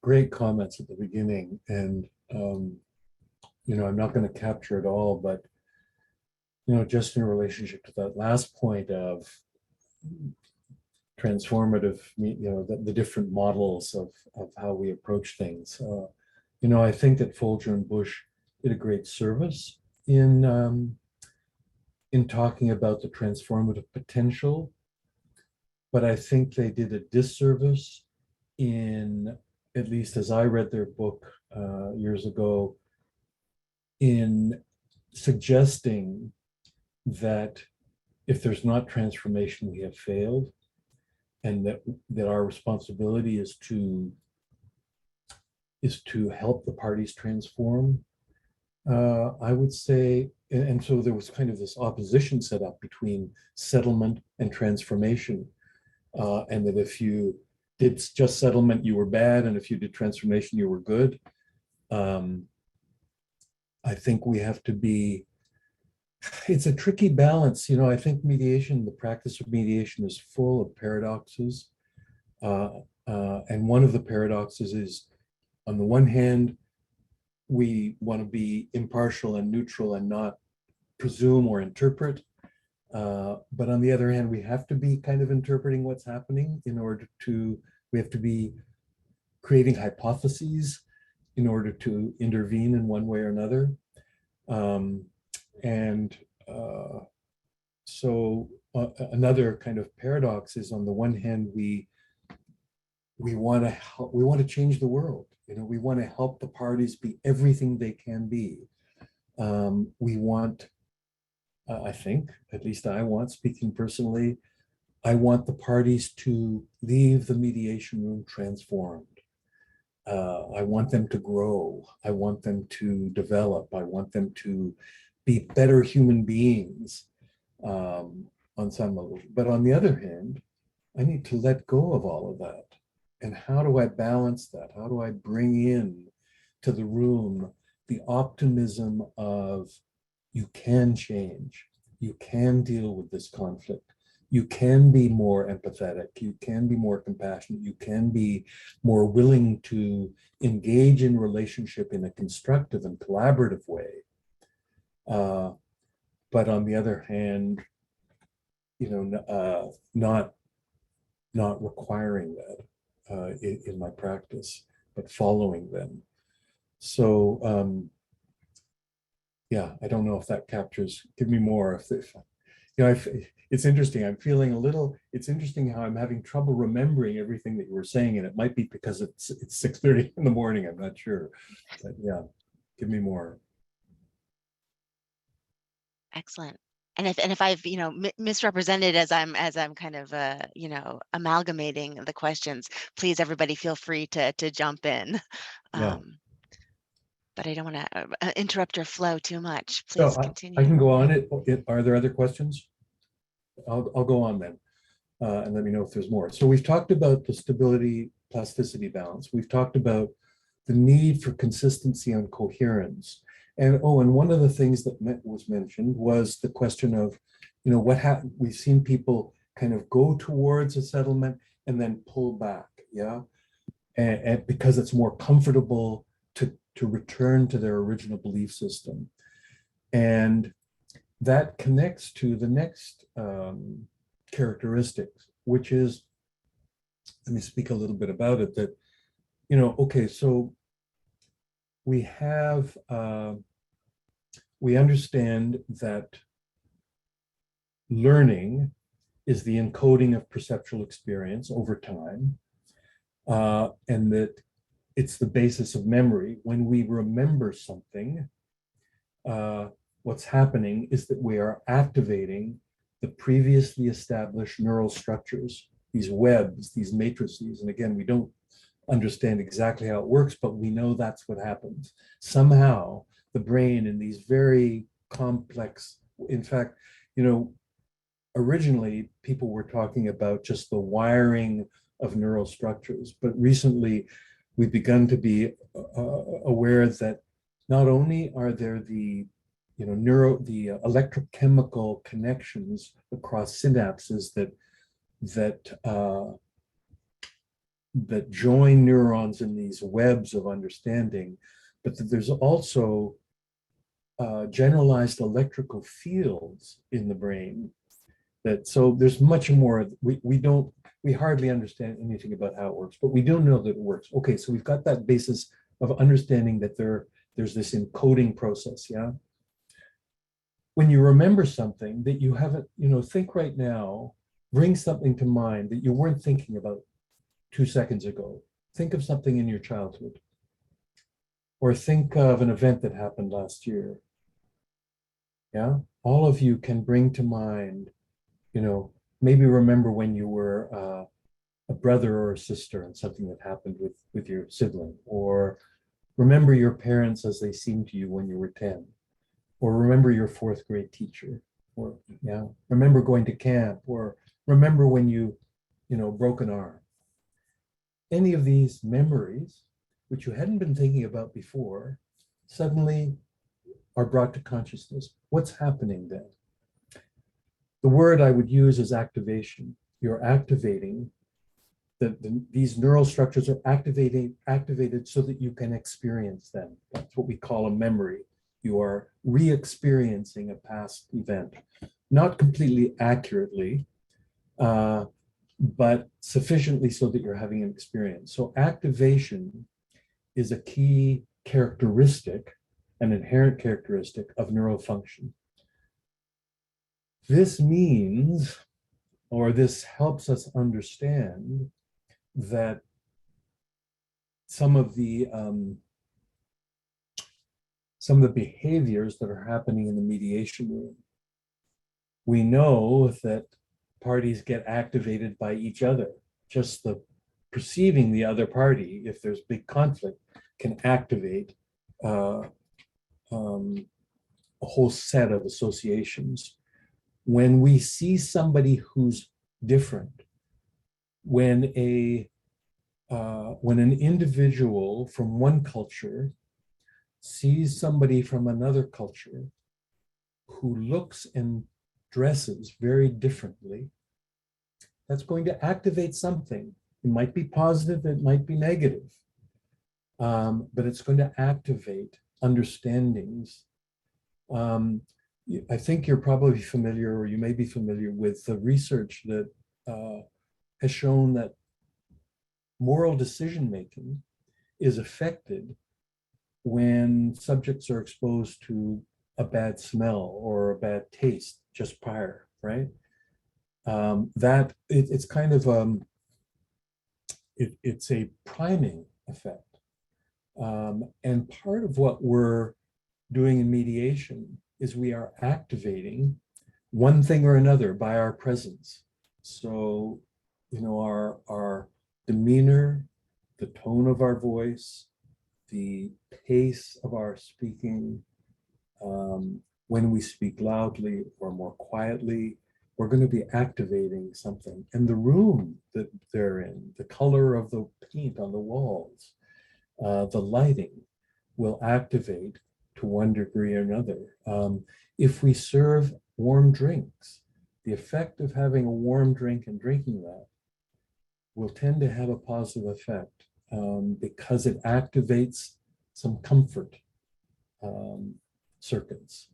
Great comments at the beginning. And I'm not going to capture it all, but just in relationship to that last point of transformative, the different models of how we approach things. I think that Folger and Bush did a great service in talking about the transformative potential, but I think they did a disservice in, at least as I read their book years ago, in suggesting that if there's not transformation, we have failed, and that our responsibility is to help the parties transform. I would say, and so there was kind of this opposition set up between settlement and transformation, and that if you did just settlement, you were bad, and if you did transformation, you were good. I think we have to be, it's a tricky balance. I think the practice of mediation is full of paradoxes. And one of the paradoxes is, on the one hand, we want to be impartial and neutral and not presume or interpret. But on the other hand, we have to be kind of interpreting what's happening we have to be creating hypotheses in order to intervene in one way or another. So another kind of paradox is, on the one hand, we want to change the world. We want to help the parties be everything they can be. We want, I think, at least I want, speaking personally, I want the parties to leave the mediation room transformed. I want them to grow. I want them to develop. I want them to be better human beings on some level. But on the other hand, I need to let go of all of that. And how do I balance that? How do I bring in to the room the optimism of you can change, you can deal with this conflict, you can be more empathetic, you can be more compassionate, you can be more willing to engage in relationship in a constructive and collaborative way. But on the other hand, not requiring that in my practice, but following them. So yeah, I don't know if that captures. Give me more. It's interesting. I'm feeling a little. It's interesting how I'm having trouble remembering everything that you were saying, and it might be because it's 6:30 in the morning. I'm not sure. But yeah, give me more. Excellent. And if I've misrepresented as I'm kind of amalgamating the questions, please everybody feel free to jump in. Yeah. But I don't want to interrupt your flow too much. So Please continue. I can go on it. Are there other questions? I'll go on then, and let me know if there's more. So we've talked about the stability plasticity balance. We've talked about the need for consistency and coherence. And one of the things that was mentioned was the question of, what happened. We've seen people kind of go towards a settlement and then pull back, yeah, and because it's more comfortable to return to their original belief system, and that connects to the next characteristic, which is, let me speak a little bit about it. That okay, so we have. We understand that learning is the encoding of perceptual experience over time, and that it's the basis of memory. When we remember something, what's happening is that we are activating the previously established neural structures, these webs, these matrices. And again, we don't understand exactly how it works, but we know that's what happens. Somehow, the brain in these very complex, in fact, originally people were talking about just the wiring of neural structures, but recently we've begun to be aware that not only are there the electrochemical connections across synapses that join neurons in these webs of understanding, but that there's also generalized electrical fields in the brain. So there's much more. We hardly understand anything about how it works, but we do know that it works. Okay, so we've got that basis of understanding that there's this encoding process, yeah? When you remember something that you haven't, think right now, bring something to mind that you weren't thinking about 2 seconds ago. Think of something in your childhood, or think of an event that happened last year. Yeah, all of you can bring to mind, maybe remember when you were a brother or a sister and something that happened with your sibling, or remember your parents as they seemed to you when you were 10, or remember your 4th grade teacher, or remember going to camp, or remember when you broke an arm. Any of these memories, which you hadn't been thinking about before, suddenly are brought to consciousness. What's happening then? The word I would use is activation. You're activating these neural structures are activated so that you can experience them. That's what we call a memory. You are re-experiencing a past event, not completely accurately, but sufficiently so that you're having an experience. So activation is a key characteristic, an inherent characteristic of neural function. This means, or this helps us understand that some of the some of the behaviors that are happening in the mediation room. We know that parties get activated by each other. Just the perceiving the other party, if there's big conflict, can activate a whole set of associations. When we see somebody who's different, when an individual from one culture sees somebody from another culture who looks and dresses very differently, that's going to activate something. It might be positive, it might be negative, but it's going to activate understandings. I think you're probably familiar, or you may be familiar with the research that has shown that moral decision-making is affected when subjects are exposed to a bad smell or a bad taste just prior, right? It's kind of it's a priming effect, and part of what we're doing in mediation is we are activating one thing or another by our presence. So, you know, our demeanor, the tone of our voice, the pace of our speaking, when we speak loudly or more quietly, we're going to be activating something. And the room that they're in, the color of the paint on the walls, the lighting will activate to one degree or another. If we serve warm drinks, the effect of having a warm drink and drinking that will tend to have a positive effect because it activates some comfort circuits.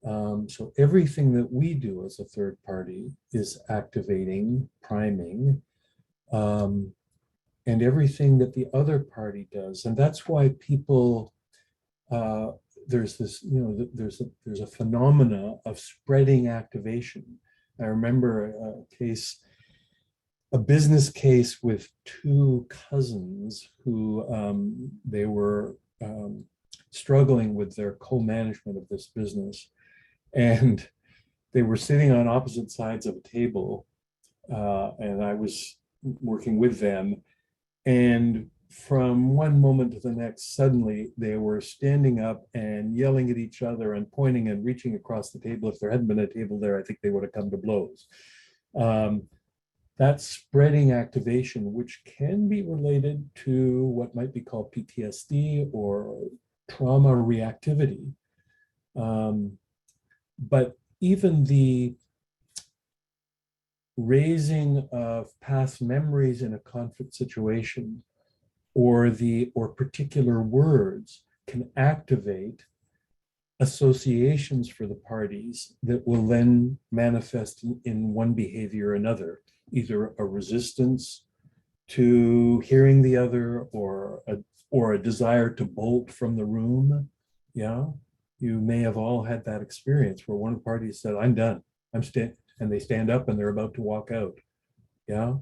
So everything that we do as a third party is activating, priming, and everything that the other party does. And that's why people, there's this, you know, there's a phenomena of spreading activation. I remember a business case with two cousins who they were struggling with their co-management of this business. And they were sitting on opposite sides of a table, and I was working with them. And from one moment to the next, suddenly they were standing up and yelling at each other and pointing and reaching across the table. If there hadn't been a table there, I think they would have come to blows. That spreading activation, which can be related to what might be called PTSD or trauma reactivity. But even the raising of past memories in a conflict situation or particular words can activate associations for the parties that will then manifest in one behavior or another, either a resistance to hearing the other or a desire to bolt from the room. Yeah, you may have all had that experience where one of the parties said, "I'm done, and they stand up and they're about to walk out. Yeah,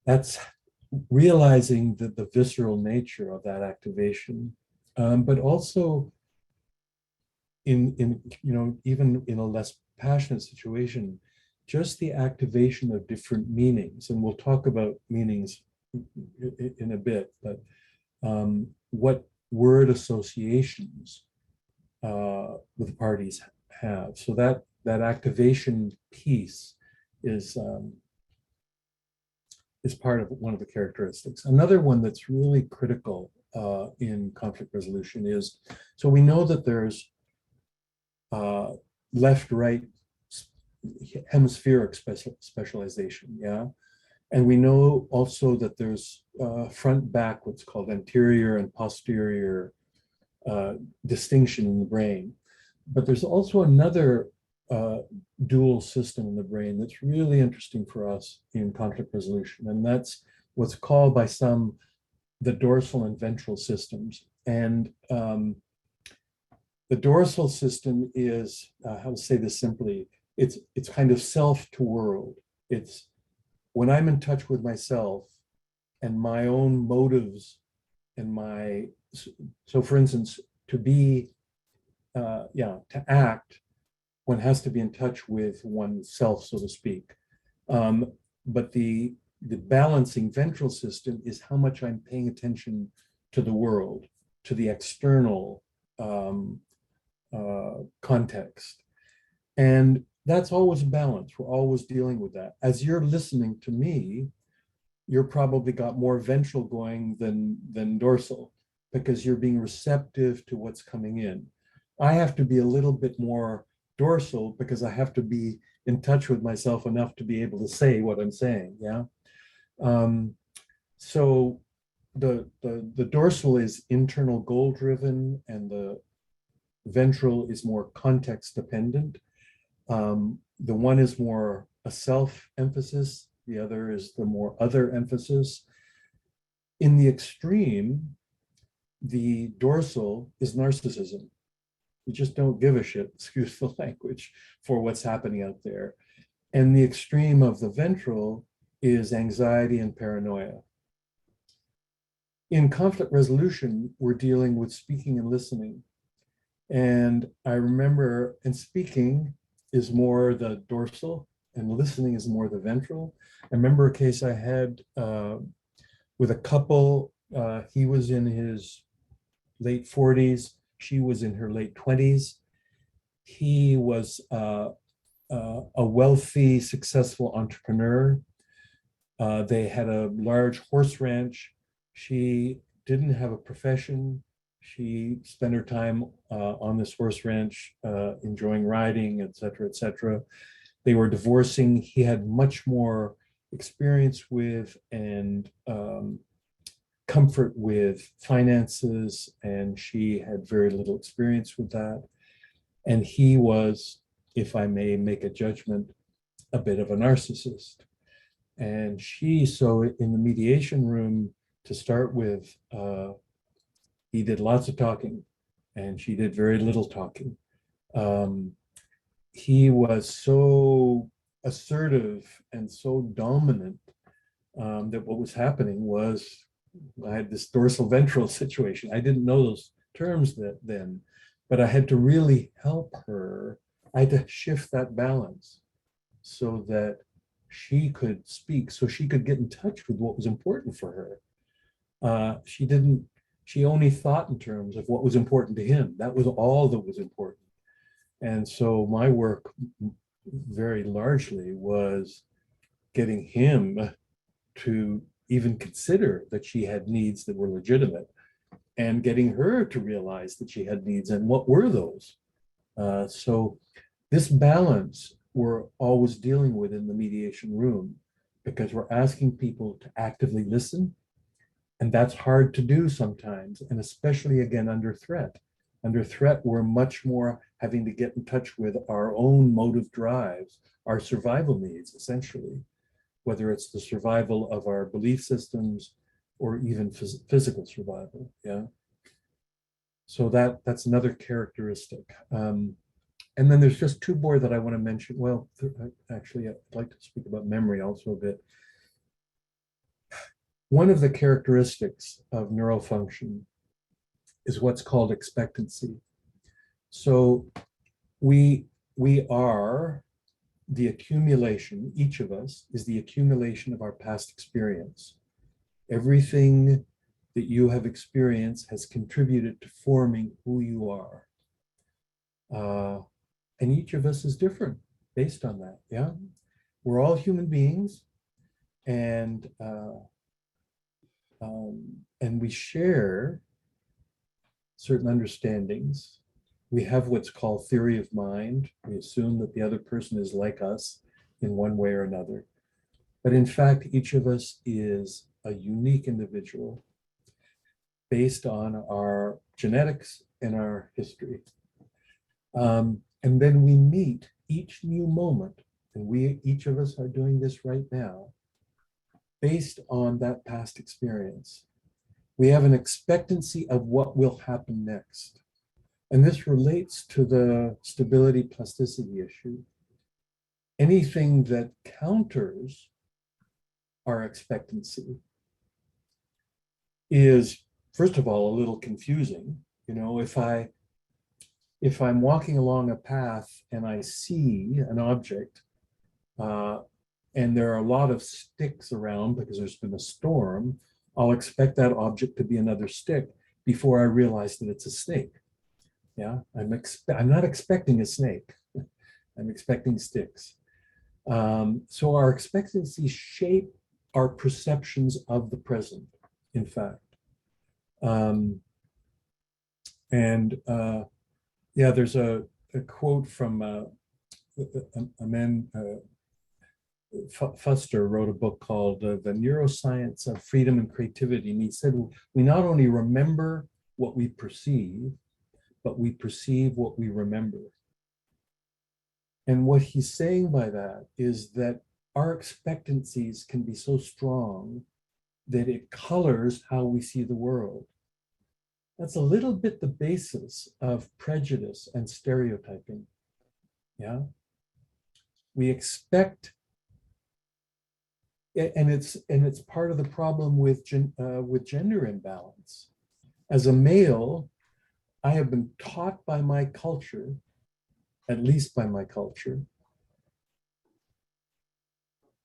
that's realizing the visceral nature of that activation, but also in you know, even in a less passionate situation, just the activation of different meanings, and we'll talk about meanings in a bit, but what word associations the parties have. So that activation piece is part of one of the characteristics. Another one that's really critical in conflict resolution is, so we know that there's left-right hemispheric specialization, yeah? And we know also that there's front-back, what's called anterior and posterior distinction in the brain. But there's also another dual system in the brain that's really interesting for us in conflict resolution, and that's what's called by some the dorsal and ventral systems. And the dorsal system is, how to say this simply, it's kind of self to world. It's when I'm in touch with myself and my own motives and so for instance, to be, to act, one has to be in touch with oneself, so to speak. But the balancing ventral system is how much I'm paying attention to the world, to the external context. And that's always a balance. We're always dealing with that. As you're listening to me, you're probably got more ventral going than dorsal, because you're being receptive to what's coming in. I have to be a little bit more dorsal because I have to be in touch with myself enough to be able to say what I'm saying. Yeah. So the dorsal is internal goal driven, and the ventral is more context dependent. The one is more a self emphasis, the other is the more other emphasis. In the extreme, the dorsal is narcissism. You just don't give a shit, excuse the language, for what's happening out there. And the extreme of the ventral is anxiety and paranoia. In conflict resolution, we're dealing with speaking and listening. And I remember, and speaking is more the dorsal and listening is more the ventral. I remember a case I had with a couple. He was in his late 40s. She was in her late 20s. He was a wealthy, successful entrepreneur. They had a large horse ranch. She didn't have a profession. She spent her time on this horse ranch, enjoying riding, et cetera, et cetera. They were divorcing. He had much more experience with and comfort with finances, and she had very little experience with that. And he was, if I may make a judgment, a bit of a narcissist. And she, so in the mediation room, to start with, he did lots of talking and she did very little talking. He was so assertive and so dominant that what was happening was I had this dorsal ventral situation. I didn't know those terms then, but I had to really help her. I had to shift that balance so that she could speak, so she could get in touch with what was important for her. She only thought in terms of what was important to him. That was all that was important. And so my work very largely was getting him to even consider that she had needs that were legitimate, and getting her to realize that she had needs, and what were those. So this balance we're always dealing with in the mediation room, because we're asking people to actively listen. And that's hard to do sometimes, and especially again under threat. Under threat, we're much more having to get in touch with our own motive drives, our survival needs, essentially, whether it's the survival of our belief systems or even physical survival. Yeah. So that's another characteristic. And then there's just two more that I want to mention. Well, actually, I'd like to speak about memory also a bit. One of the characteristics of neural function is what's called expectancy. So we are the accumulation, each of us is the accumulation of our past experience. Everything that you have experienced has contributed to forming who you are. And each of us is different based on that, yeah? We're all human beings, and we share certain understandings. We have what's called theory of mind. We assume that the other person is like us in one way or another. But in fact, each of us is a unique individual based on our genetics and our history. And then we meet each new moment, and each of us are doing this right now, based on that past experience. We have an expectancy of what will happen next. And this relates to the stability plasticity issue. Anything that counters our expectancy is, first of all, a little confusing, You know, if I'm walking along a path and I see an object, and there are a lot of sticks around because there's been a storm, I'll expect that object to be another stick before I realize that it's a snake. Yeah, I'm not expecting a snake. I'm expecting sticks. So our expectancies shape our perceptions of the present, in fact. Yeah, there's a quote from a man, Fuster wrote a book called The Neuroscience of Freedom and Creativity. And he said, we not only remember what we perceive, but we perceive what we remember. And what he's saying by that is that our expectancies can be so strong that it colors how we see the world. That's a little bit the basis of prejudice and stereotyping. Yeah. We expect, and it's part of the problem with gender imbalance. As a male, I have been taught by my culture, at least by my culture,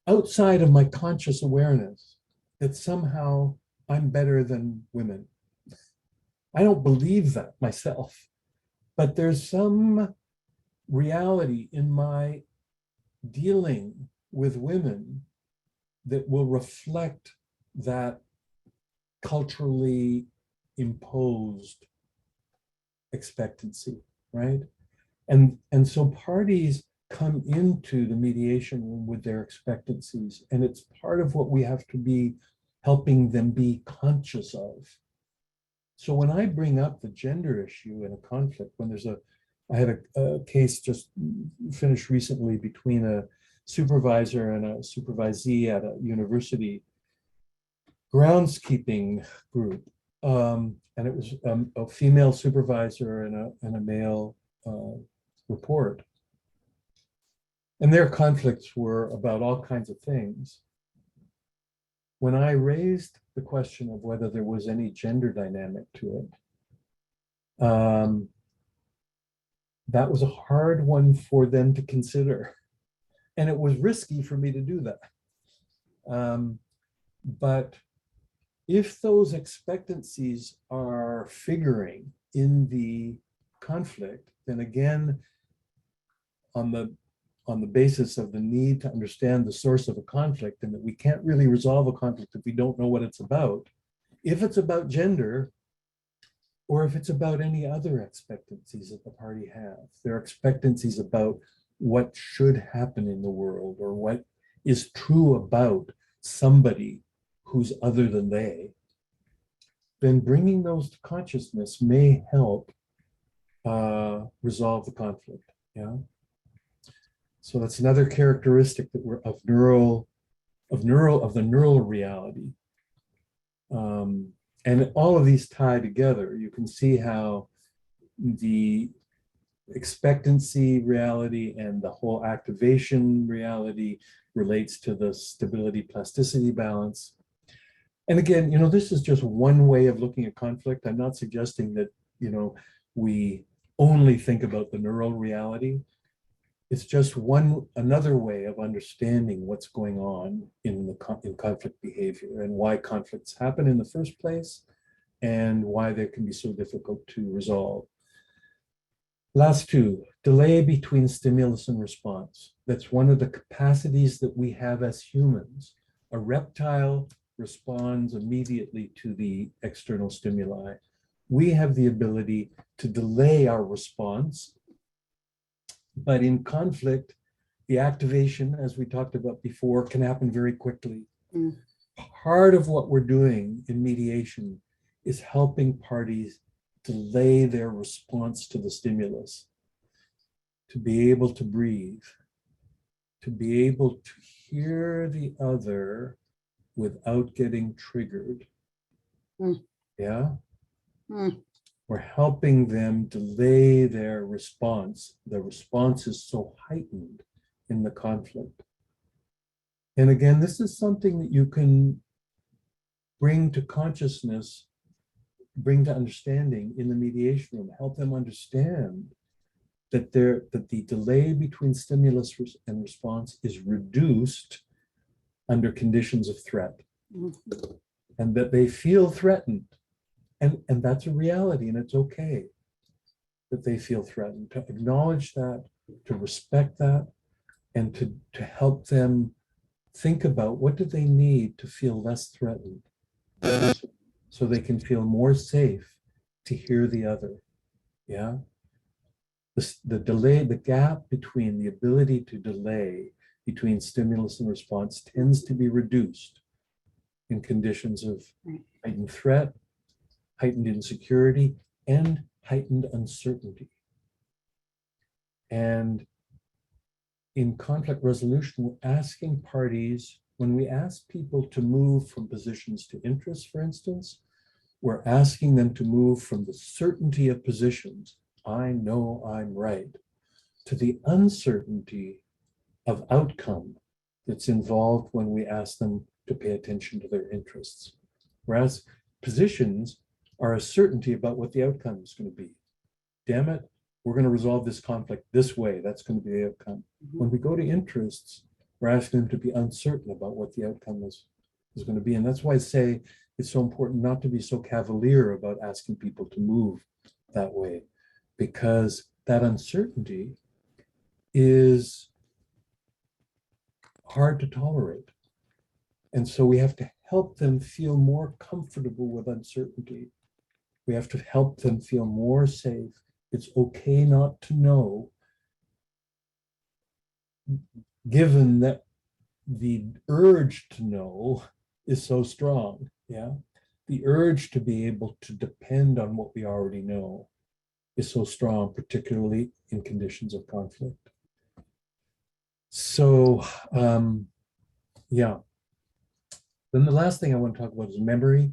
outside of my conscious awareness, that somehow I'm better than women. I don't believe that myself, but there's some reality in my dealing with women that will reflect that culturally imposed expectancy, right? And so parties come into the mediation room with their expectancies, and it's part of what we have to be helping them be conscious of. So when I bring up the gender issue in a conflict, I had a case just finished recently between a supervisor and a supervisee at a university groundskeeping group. And it was a female supervisor and a male report. And their conflicts were about all kinds of things. When I raised the question of whether there was any gender dynamic to it, that was a hard one for them to consider. And it was risky for me to do that. But if those expectancies are figuring in the conflict, then again, on the basis of the need to understand the source of a conflict, and that we can't really resolve a conflict if we don't know what it's about, if it's about gender, or if it's about any other expectancies that the party have. There are expectancies about what should happen in the world, or what is true about somebody who's other than they, then bringing those to consciousness may help resolve the conflict. Yeah. So that's another characteristic that we're of the neural reality. And all of these tie together. You can see how the expectancy reality and the whole activation reality relates to the stability plasticity balance. And again, this is just one way of looking at conflict. I'm not suggesting that, we only think about the neural reality. It's just another way of understanding what's going on in conflict behavior, and why conflicts happen in the first place, and why they can be so difficult to resolve. Last two, delay between stimulus and response. That's one of the capacities that we have as humans. A reptile responds immediately to the external stimuli. We have the ability to delay our response. But in conflict, the activation, as we talked about before, can happen very quickly. Part of what we're doing in mediation is helping parties delay their response to the stimulus, to be able to breathe, to be able to hear the other without getting triggered. Yeah? We're helping them delay their response. The response is so heightened in the conflict. And again, this is something that you can bring to consciousness bring to understanding in the mediation room, help them understand that the delay between stimulus and response is reduced under conditions of threat, and that they feel threatened. And that's a reality, and it's okay that they feel threatened, to acknowledge that, to respect that, and to help them think about what do they need to feel less threatened, so they can feel more safe to hear the other. Yeah. The delay, the gap between the ability to delay between stimulus and response tends to be reduced in conditions of heightened threat, heightened insecurity, and heightened uncertainty. And in conflict resolution, we're asking parties, when we ask people to move from positions to interests, for instance, we're asking them to move from the certainty of positions, I know I'm right, to the uncertainty of outcome that's involved when we ask them to pay attention to their interests. Whereas positions are a certainty about what the outcome is going to be. Damn it, we're going to resolve this conflict this way. That's going to be the outcome. When we go to interests, we're asking them to be uncertain about what the outcome is going to be. And that's why I say it's so important not to be so cavalier about asking people to move that way, because that uncertainty is hard to tolerate. And so we have to help them feel more comfortable with uncertainty. We have to help them feel more safe. It's okay not to know, given that the urge to know is so strong. Yeah, the urge to be able to depend on what we already know is so strong, particularly in conditions of conflict. So, yeah. Then the last thing I want to talk about is memory.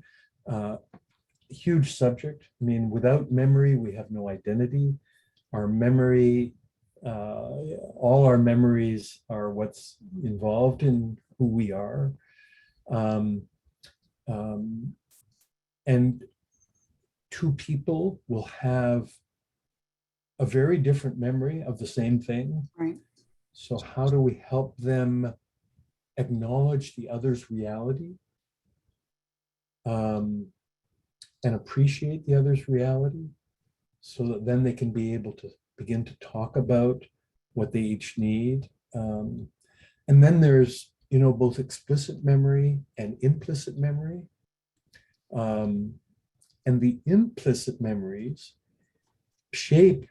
Huge subject. I mean, without memory, we have no identity. Our memory, all our memories are what's involved in who we are. And two people will have a very different memory of the same thing. Right. So how do we help them acknowledge the other's reality, and appreciate the other's reality, so that then they can be able to begin to talk about what they each need. And then there's, both explicit memory and implicit memory. And the implicit memories shape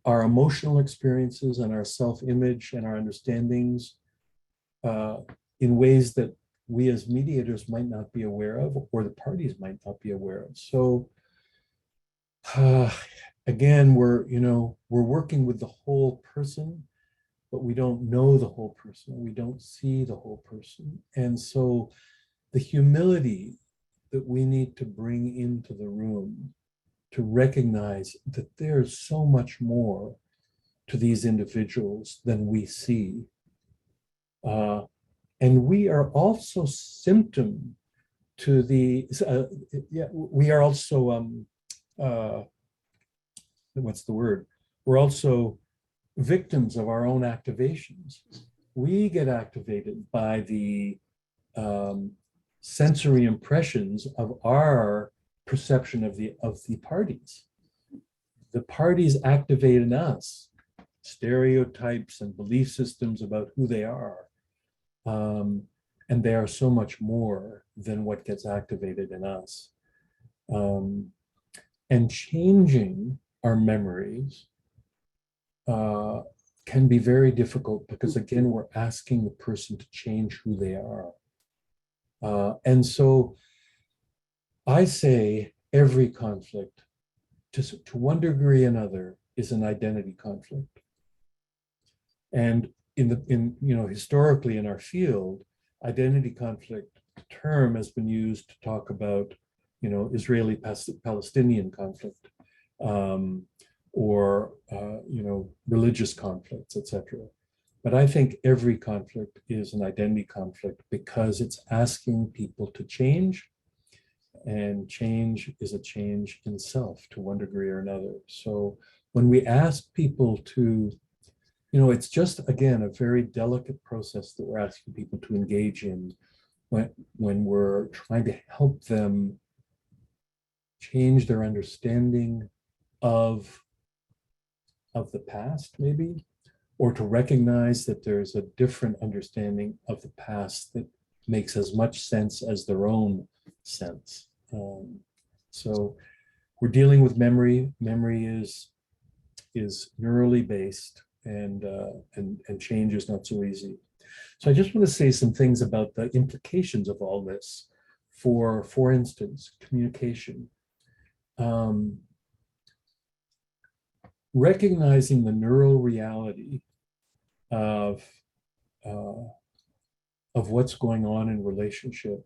our emotional experiences and our self-image and our understandings in ways that we as mediators might not be aware of, or the parties might not be aware of. So again, we're working with the whole person, but we don't know the whole person. We don't see the whole person. And so the humility that we need to bring into the room to recognize that there's so much more to these individuals than we see. And we are also symptom to the, we are also, what's the word? We're also victims of our own activations. We get activated by the sensory impressions of our perception of the parties. The parties activate in us stereotypes and belief systems about who they are. And they are so much more than what gets activated in us. And changing our memories can be very difficult, because again, we're asking the person to change who they are. And so I say every conflict, to one degree or another, is an identity conflict. And historically in our field, identity conflict term has been used to talk about, Israeli-Palestinian conflict, or religious conflicts, etc. But I think every conflict is an identity conflict, because it's asking people to change, and change is a change in self to one degree or another. So when we ask people to, it's just, again, a very delicate process that we're asking people to engage in when we're trying to help them change their understanding of the past, maybe, or to recognize that there's a different understanding of the past that makes as much sense as their own sense. So we're dealing with memory. Memory is neurally based, and change is not so easy. So I just want to say some things about the implications of all this for instance, communication. Recognizing the neural reality of what's going on in relationship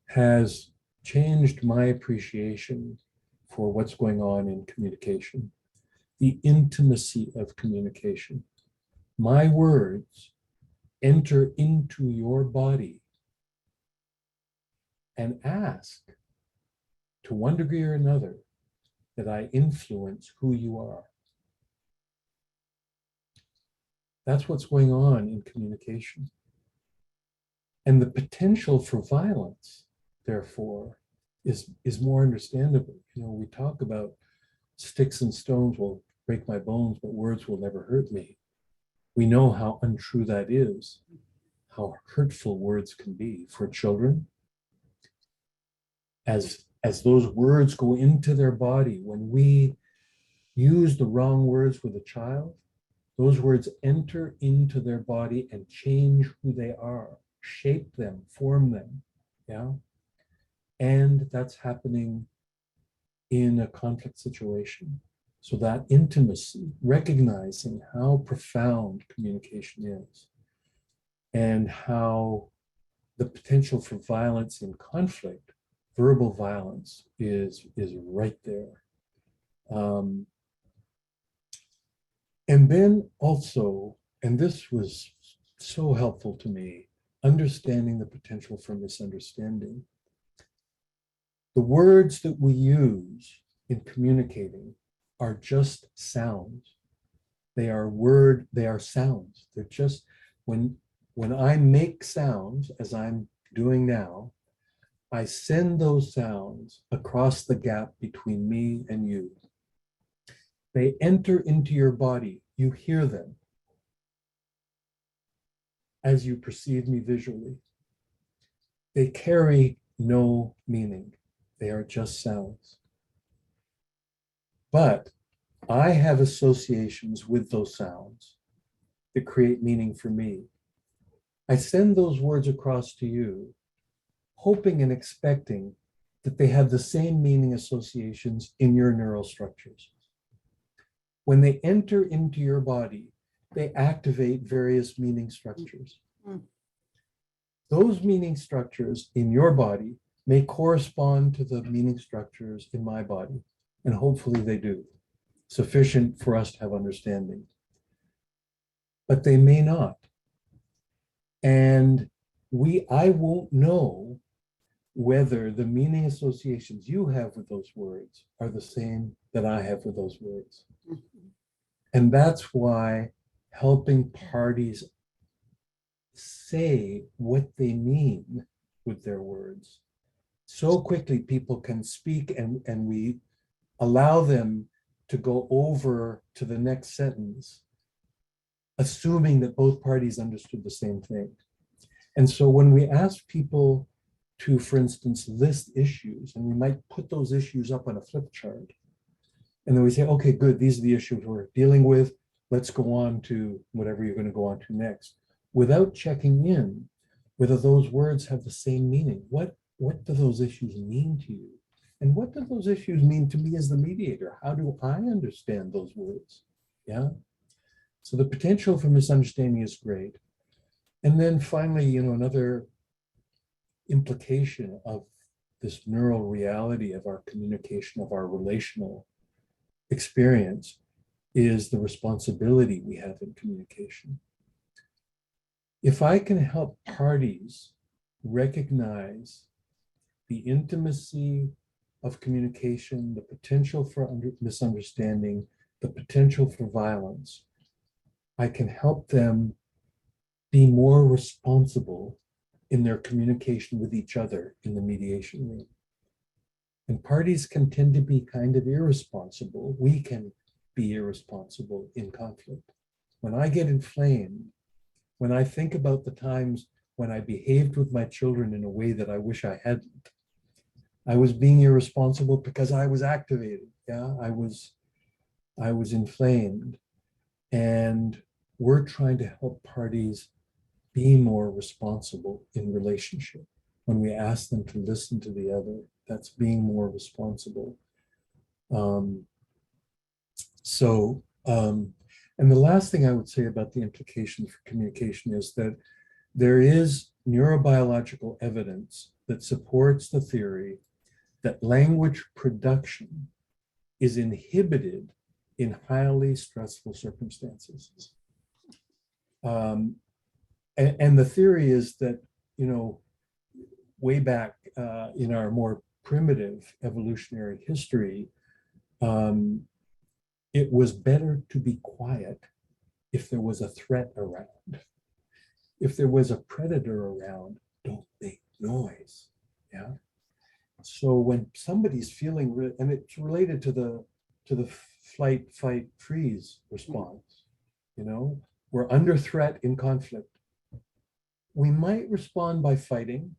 has changed my appreciation for what's going on in communication, the intimacy of communication. My words enter into your body and ask, to one degree or another, that I influence who you are. That's what's going on in communication. And the potential for violence, therefore, is more understandable. We talk about sticks and stones will break my bones, but words will never hurt me. We know how untrue that is, how hurtful words can be for children. As those words go into their body, when we use the wrong words with a child, those words enter into their body and change who they are, shape them, form them, yeah? And that's happening in a conflict situation. So that intimacy, recognizing how profound communication is and how the potential for violence in conflict, verbal violence, is right there. And then also, and this was so helpful to me, understanding the potential for misunderstanding. The words that we use in communicating are just sounds. They are sounds. They're just, when I make sounds, as I'm doing now, I send those sounds across the gap between me and you. They enter into your body. You hear them as you perceive me visually. They carry no meaning. They are just sounds. But I have associations with those sounds that create meaning for me. I send those words across to you, hoping and expecting that they have the same meaning associations in your neural structures. When they enter into your body, they activate various meaning structures. Those meaning structures in your body may correspond to the meaning structures in my body, and hopefully they do, sufficient for us to have understanding. But they may not. And I won't know whether the meaning associations you have with those words are the same that I have with those words. And that's why helping parties say what they mean with their words. So quickly people can speak and we allow them to go over to the next sentence, assuming that both parties understood the same thing. And so when we ask people to, for instance, list issues, and we might put those issues up on a flip chart, and then we say, okay, good, these are the issues we're dealing with. Let's go on to whatever you're going to go on to next, without checking in whether those words have the same meaning. What do those issues mean to you? And what do those issues mean to me as the mediator? How do I understand those words? Yeah. So the potential for misunderstanding is great. And then finally, another implication of this neural reality of our communication, of our relational experience, is the responsibility we have in communication. If I can help parties recognize the intimacy of communication, the potential for misunderstanding, the potential for violence, I can help them be more responsible in their communication with each other in the mediation room. And parties can tend to be kind of irresponsible. We can be irresponsible in conflict. When I get inflamed, when I think about the times when I behaved with my children in a way that I wish I hadn't, I was being irresponsible because I was activated. Yeah, I was inflamed. And we're trying to help parties be more responsible in relationship. When we ask them to listen to the other, that's being more responsible. And the last thing I would say about the implication for communication is that there is neurobiological evidence that supports the theory that language production is inhibited in highly stressful circumstances. And the theory is that, way back in our more primitive evolutionary history, it was better to be quiet if there was a threat around. If there was a predator around, don't make noise. Yeah. So when somebody's feeling, and it's related to the flight, fight, freeze response, we're under threat in conflict. We might respond by fighting,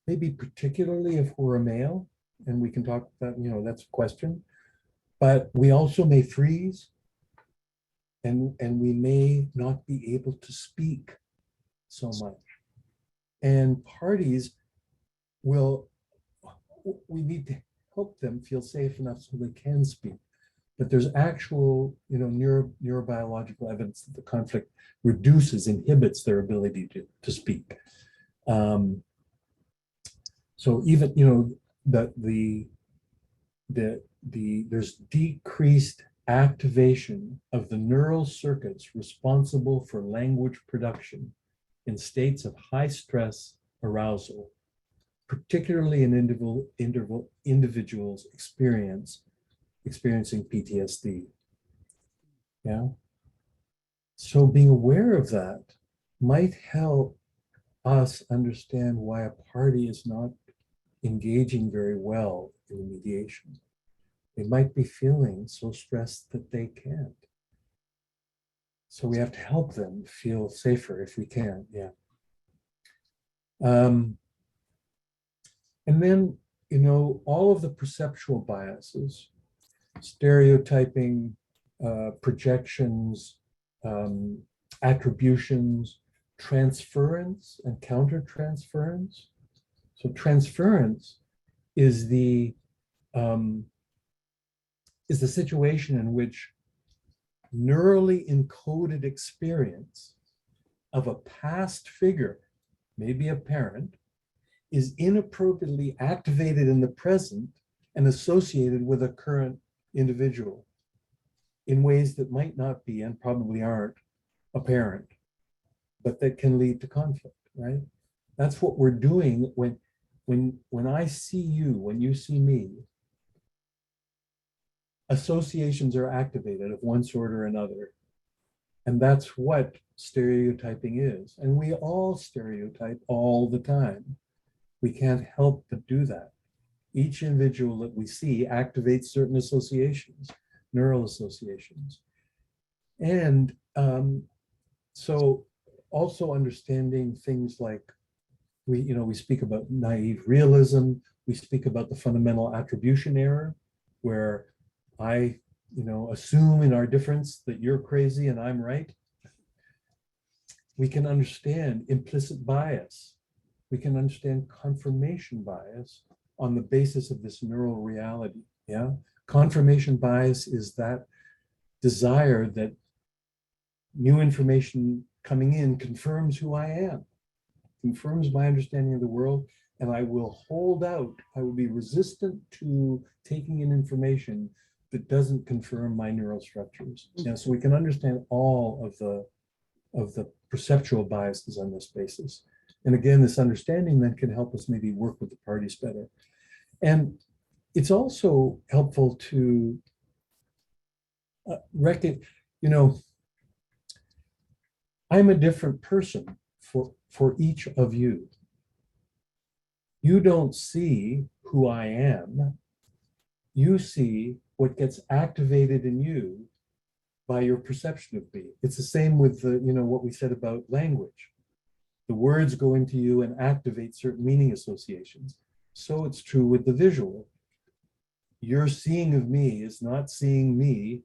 maybe particularly if we're a male, and we can talk about, that's a question, but we also may freeze, and we may not be able to speak so much. And parties we need to help them feel safe enough so they can speak. But there's actual, neurobiological evidence that the conflict inhibits their ability to speak. So even, there's decreased activation of the neural circuits responsible for language production in states of high stress arousal, particularly in individuals experiencing PTSD. Yeah. So being aware of that might help us understand why a party is not engaging very well in the mediation. They might be feeling so stressed that they can't. So we have to help them feel safer if we can. Yeah. And then, all of the perceptual biases, stereotyping, projections, attributions, transference and countertransference. So transference is the situation in which neurally encoded experience of a past figure, maybe a parent, is inappropriately activated in the present and associated with a current individual in ways that might not be and probably aren't apparent, but that can lead to conflict, right? That's what we're doing when I see you, when you see me, associations are activated of one sort or another. And that's what stereotyping is. And we all stereotype all the time. We can't help but do that. Each individual that we see activates certain associations, neural associations. And so also understanding things like, we speak about naive realism, we speak about the fundamental attribution error, where I, assume in our difference that you're crazy and I'm right. We can understand implicit bias. We can understand confirmation bias on the basis of this neural reality. Yeah. Confirmation bias is that desire that new information coming in confirms who I am, confirms my understanding of the world, and I will hold out. I will be resistant to taking in information that doesn't confirm my neural structures. Yeah, so we can understand all of the perceptual biases on this basis. And again, this understanding then can help us maybe work with the parties better. And it's also helpful to you know, I'm a different person for each of you. You don't see who I am. You see what gets activated in you by your perception of me. It's the same with the, you know, what we said about language. The words go into you and activate certain meaning associations. So it's true with the visual. Your seeing of me is not seeing me,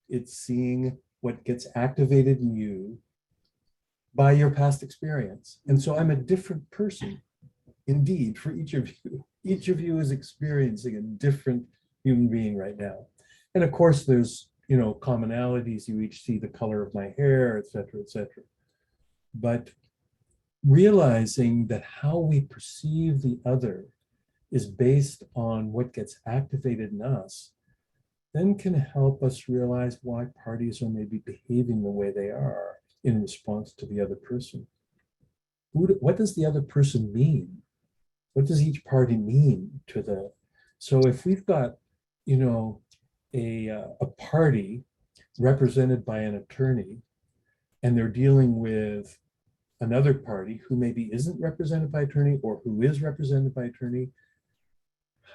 it's seeing what gets activated in you by your past experience. And so I'm a different person, indeed, for each of you. Each of you is experiencing a different human being right now. And of course, there's, you know, commonalities. You each see the color of my hair, et cetera, et cetera. But realizing that how we perceive the other is based on what gets activated in us, then can help us realize why parties are maybe behaving the way they are in response to the other person. What does the other person mean? What does each party mean to the, so if we've got, you know, a party represented by an attorney, and they're dealing with another party who maybe isn't represented by attorney or who is represented by attorney,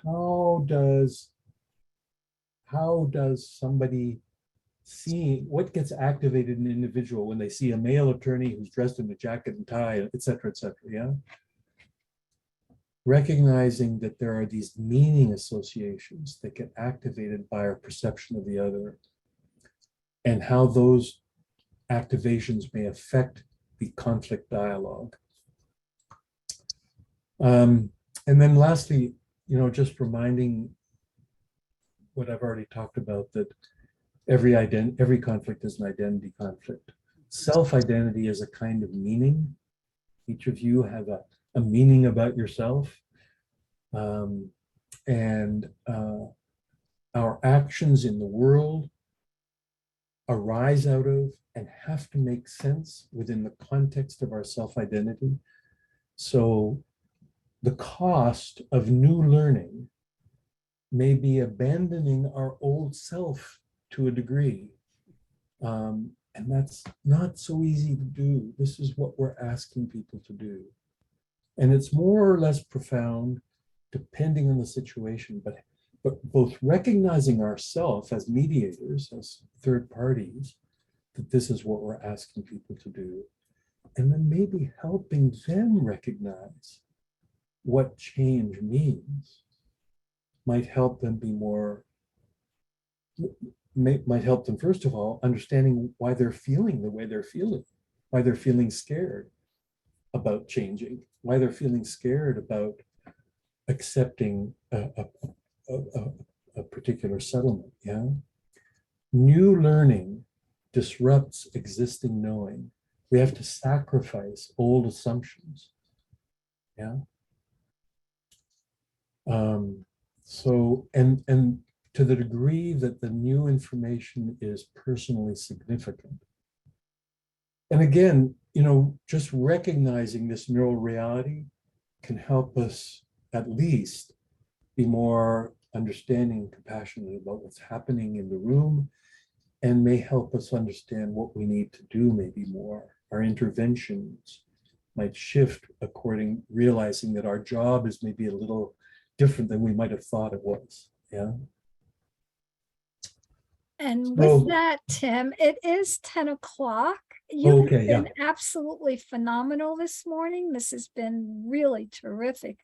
how does somebody see what gets activated in an individual when they see a male attorney who's dressed in a jacket and tie, et cetera, yeah? Recognizing that there are these meaning associations that get activated by our perception of the other, and how those activations may affect the conflict dialogue. And then lastly, you know, just reminding what I've already talked about, that every conflict is an identity conflict. Self-identity is a kind of meaning. Each of you have a meaning about yourself. And our actions in the world arise out of and have to make sense within the context of our self-identity. So the cost of new learning may be abandoning our old self to a degree. And that's not so easy to do. This is what we're asking people to do. And it's more or less profound depending on the situation, but both recognizing ourselves as mediators, as third parties, that this is what we're asking people to do, and then maybe helping them recognize what change means might help them be more, might help them, first of all, understanding why they're feeling the way they're feeling, why they're feeling scared about changing, why they're feeling scared about accepting a particular settlement, yeah? New learning disrupts existing knowing. We have to sacrifice old assumptions, yeah? So, and to the degree that the new information is personally significant. And again, you know, just recognizing this neural reality can help us at least be more understanding and compassionate about what's happening in the room, and may help us understand what we need to do maybe more. Our interventions might shift according, realizing that our job is maybe a little different than we might have thought it was, yeah? And with that, Tim, it is 10 o'clock. You've been absolutely phenomenal this morning. This has been really terrific.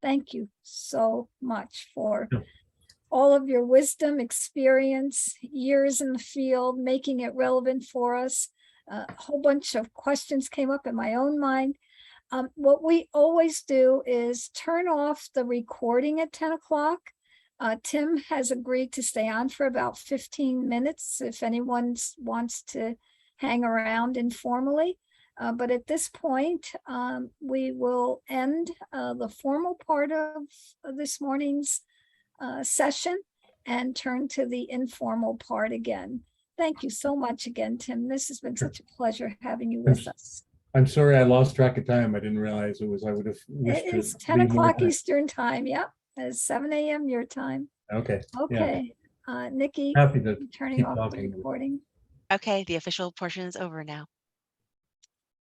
Thank you so much for all of your wisdom, experience, years in the field, making it relevant for us. A whole bunch of questions came up in my own mind. What we always do is turn off the recording at 10 o'clock. Tim has agreed to stay on for about 15 minutes if anyone wants to hang around informally. But at this point, we will end the formal part of this morning's session and turn to the informal part again. Thank you so much again, Tim. This has been such a pleasure having you with us. I'm sorry, I lost track of time. I didn't realize it was, I would have wished It to is 10 be more o'clock time. Eastern time. Yep. It's 7 a.m. your time. Okay, yeah, Okay. Nikki, happy to turning keep off the talking. recording. Okay, the official portion is over now.